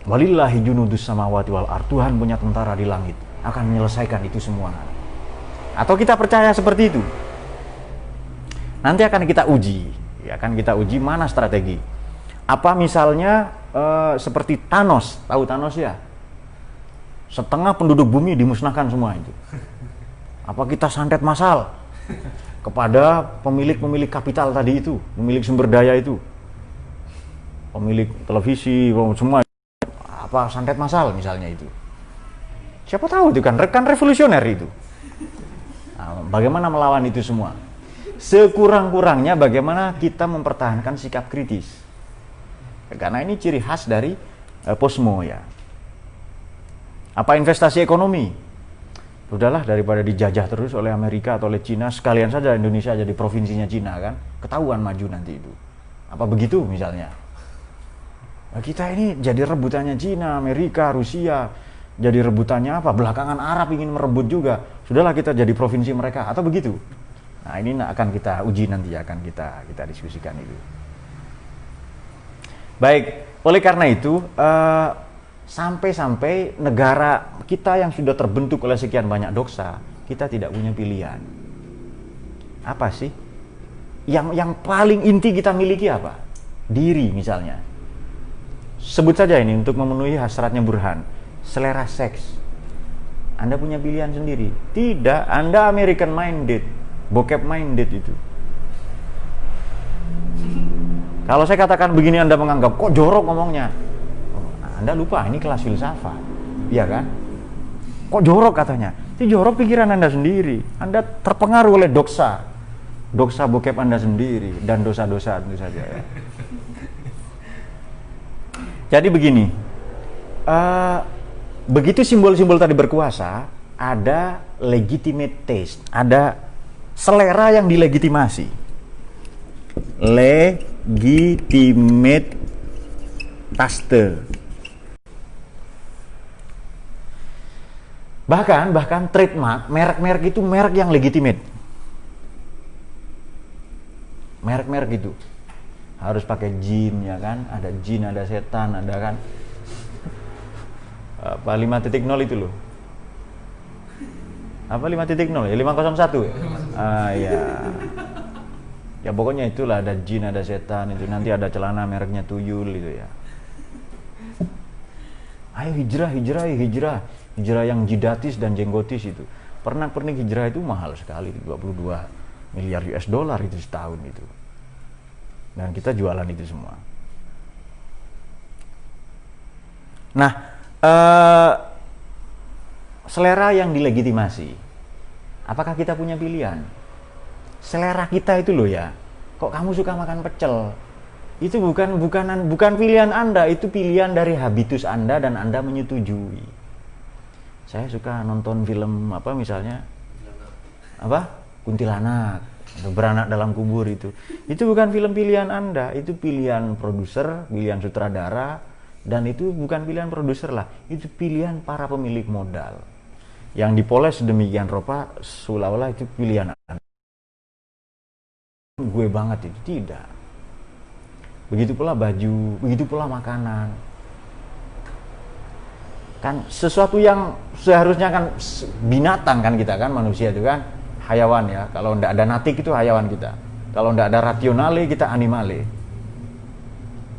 Walillahi junudus samawati wal ardh, Tuhan punya tentara di langit, akan menyelesaikan itu semua. Atau kita percaya seperti itu? Nanti akan kita uji, ya kan, kita uji mana strategi. Apa misalnya seperti Thanos, tahu Thanos ya? Setengah penduduk bumi dimusnahkan semua itu. Apa kita santet massal kepada pemilik-pemilik kapital tadi itu, pemilik sumber daya itu, pemilik televisi, semua, apa santet massal misalnya itu. Siapa tahu itu kan rekan revolusioner itu. Nah, bagaimana melawan itu semua? Sekurang-kurangnya bagaimana kita mempertahankan sikap kritis. Karena ini ciri khas dari posmo ya. Apa investasi ekonomi? Udahlah, daripada dijajah terus oleh Amerika atau oleh Cina, sekalian saja Indonesia jadi provinsinya Cina kan. Ketahuan maju nanti itu. Apa begitu misalnya? Nah, kita ini jadi rebutannya Cina, Amerika, Rusia. Jadi rebutannya apa? Belakangan Arab ingin merebut juga. Sudahlah kita jadi provinsi mereka, atau begitu? Nah, ini akan kita uji nanti, akan kita diskusikan itu. Baik, oleh karena itu sampai-sampai negara kita yang sudah terbentuk oleh sekian banyak doxa, kita tidak punya pilihan. Apa sih? Yang paling inti kita miliki apa? Diri misalnya. Sebut saja ini untuk memenuhi hasratnya Burhan. Selera seks. Anda punya pilihan sendiri. Tidak, Anda American minded, bokep minded itu. Kalau saya katakan begini, Anda menganggap kok jorok ngomongnya. Anda lupa, ini kelas filsafat, iya kan? Kok jorok katanya? Itu jorok pikiran Anda sendiri. Anda terpengaruh oleh doxa bokep Anda sendiri dan dosa-dosa tentu saja ya. Jadi begini, begitu simbol-simbol tadi berkuasa, ada legitimate taste, ada selera yang dilegitimasi. Legitimate taste. Bahkan trademark, merek-merek itu merek yang legitimate. Merek-merek itu harus pakai jin, ya kan? Ada jin, ada setan, ada kan? Apa 5.0 itu loh? Apa 5.0 ya? 501 ya? Ya. Ya pokoknya itulah, ada jin, ada setan itu. Nanti ada celana mereknya tuyul itu ya. Ayo hijrah yang jidatis dan jenggotis itu. Pernak-pernik hijrah itu mahal sekali, 22 miliar US dollar itu setahun itu. Dan kita jualan itu semua. Nah, selera yang dilegitimasi. Apakah kita punya pilihan? Selera kita itu loh ya. Kok kamu suka makan pecel? Itu bukan pilihan Anda, itu pilihan dari habitus Anda dan Anda menyetujui. Saya suka nonton film apa misalnya? Apa? Kuntilanak, beranak dalam kubur itu. Itu bukan film pilihan Anda, itu pilihan produser, pilihan sutradara, dan itu bukan pilihan produser lah, itu pilihan para pemilik modal. Yang dipoles sedemikian rupa seolah-olah itu pilihan Anda. Gue banget itu, tidak. begitu pula baju, begitu pula makanan. Kan sesuatu yang seharusnya kan binatang kan kita kan, manusia itu kan hayawan ya. Kalau tidak ada natik itu hayawan kita. Kalau tidak ada rationale kita animale.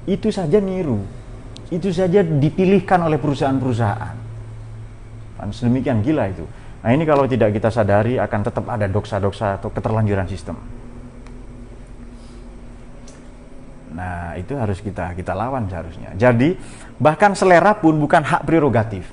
Itu saja niru. Itu saja dipilihkan oleh perusahaan-perusahaan. Kan sedemikian gila itu. Nah ini kalau tidak kita sadari akan tetap ada doksa-doksa atau keterlanjuran sistem. Nah itu harus kita lawan seharusnya. Jadi bahkan selera pun bukan hak prerogatif,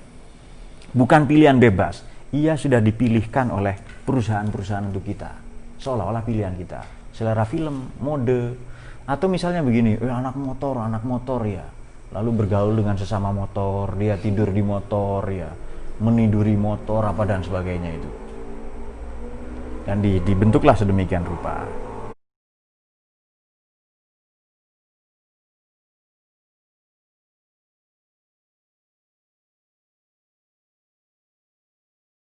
bukan pilihan bebas. Ia sudah dipilihkan oleh perusahaan-perusahaan untuk kita, seolah-olah pilihan kita. Selera film, mode, atau misalnya begini, anak motor ya, lalu bergaul dengan sesama motor, dia tidur di motor ya, meniduri motor apa dan sebagainya itu. Dan dibentuklah sedemikian rupa.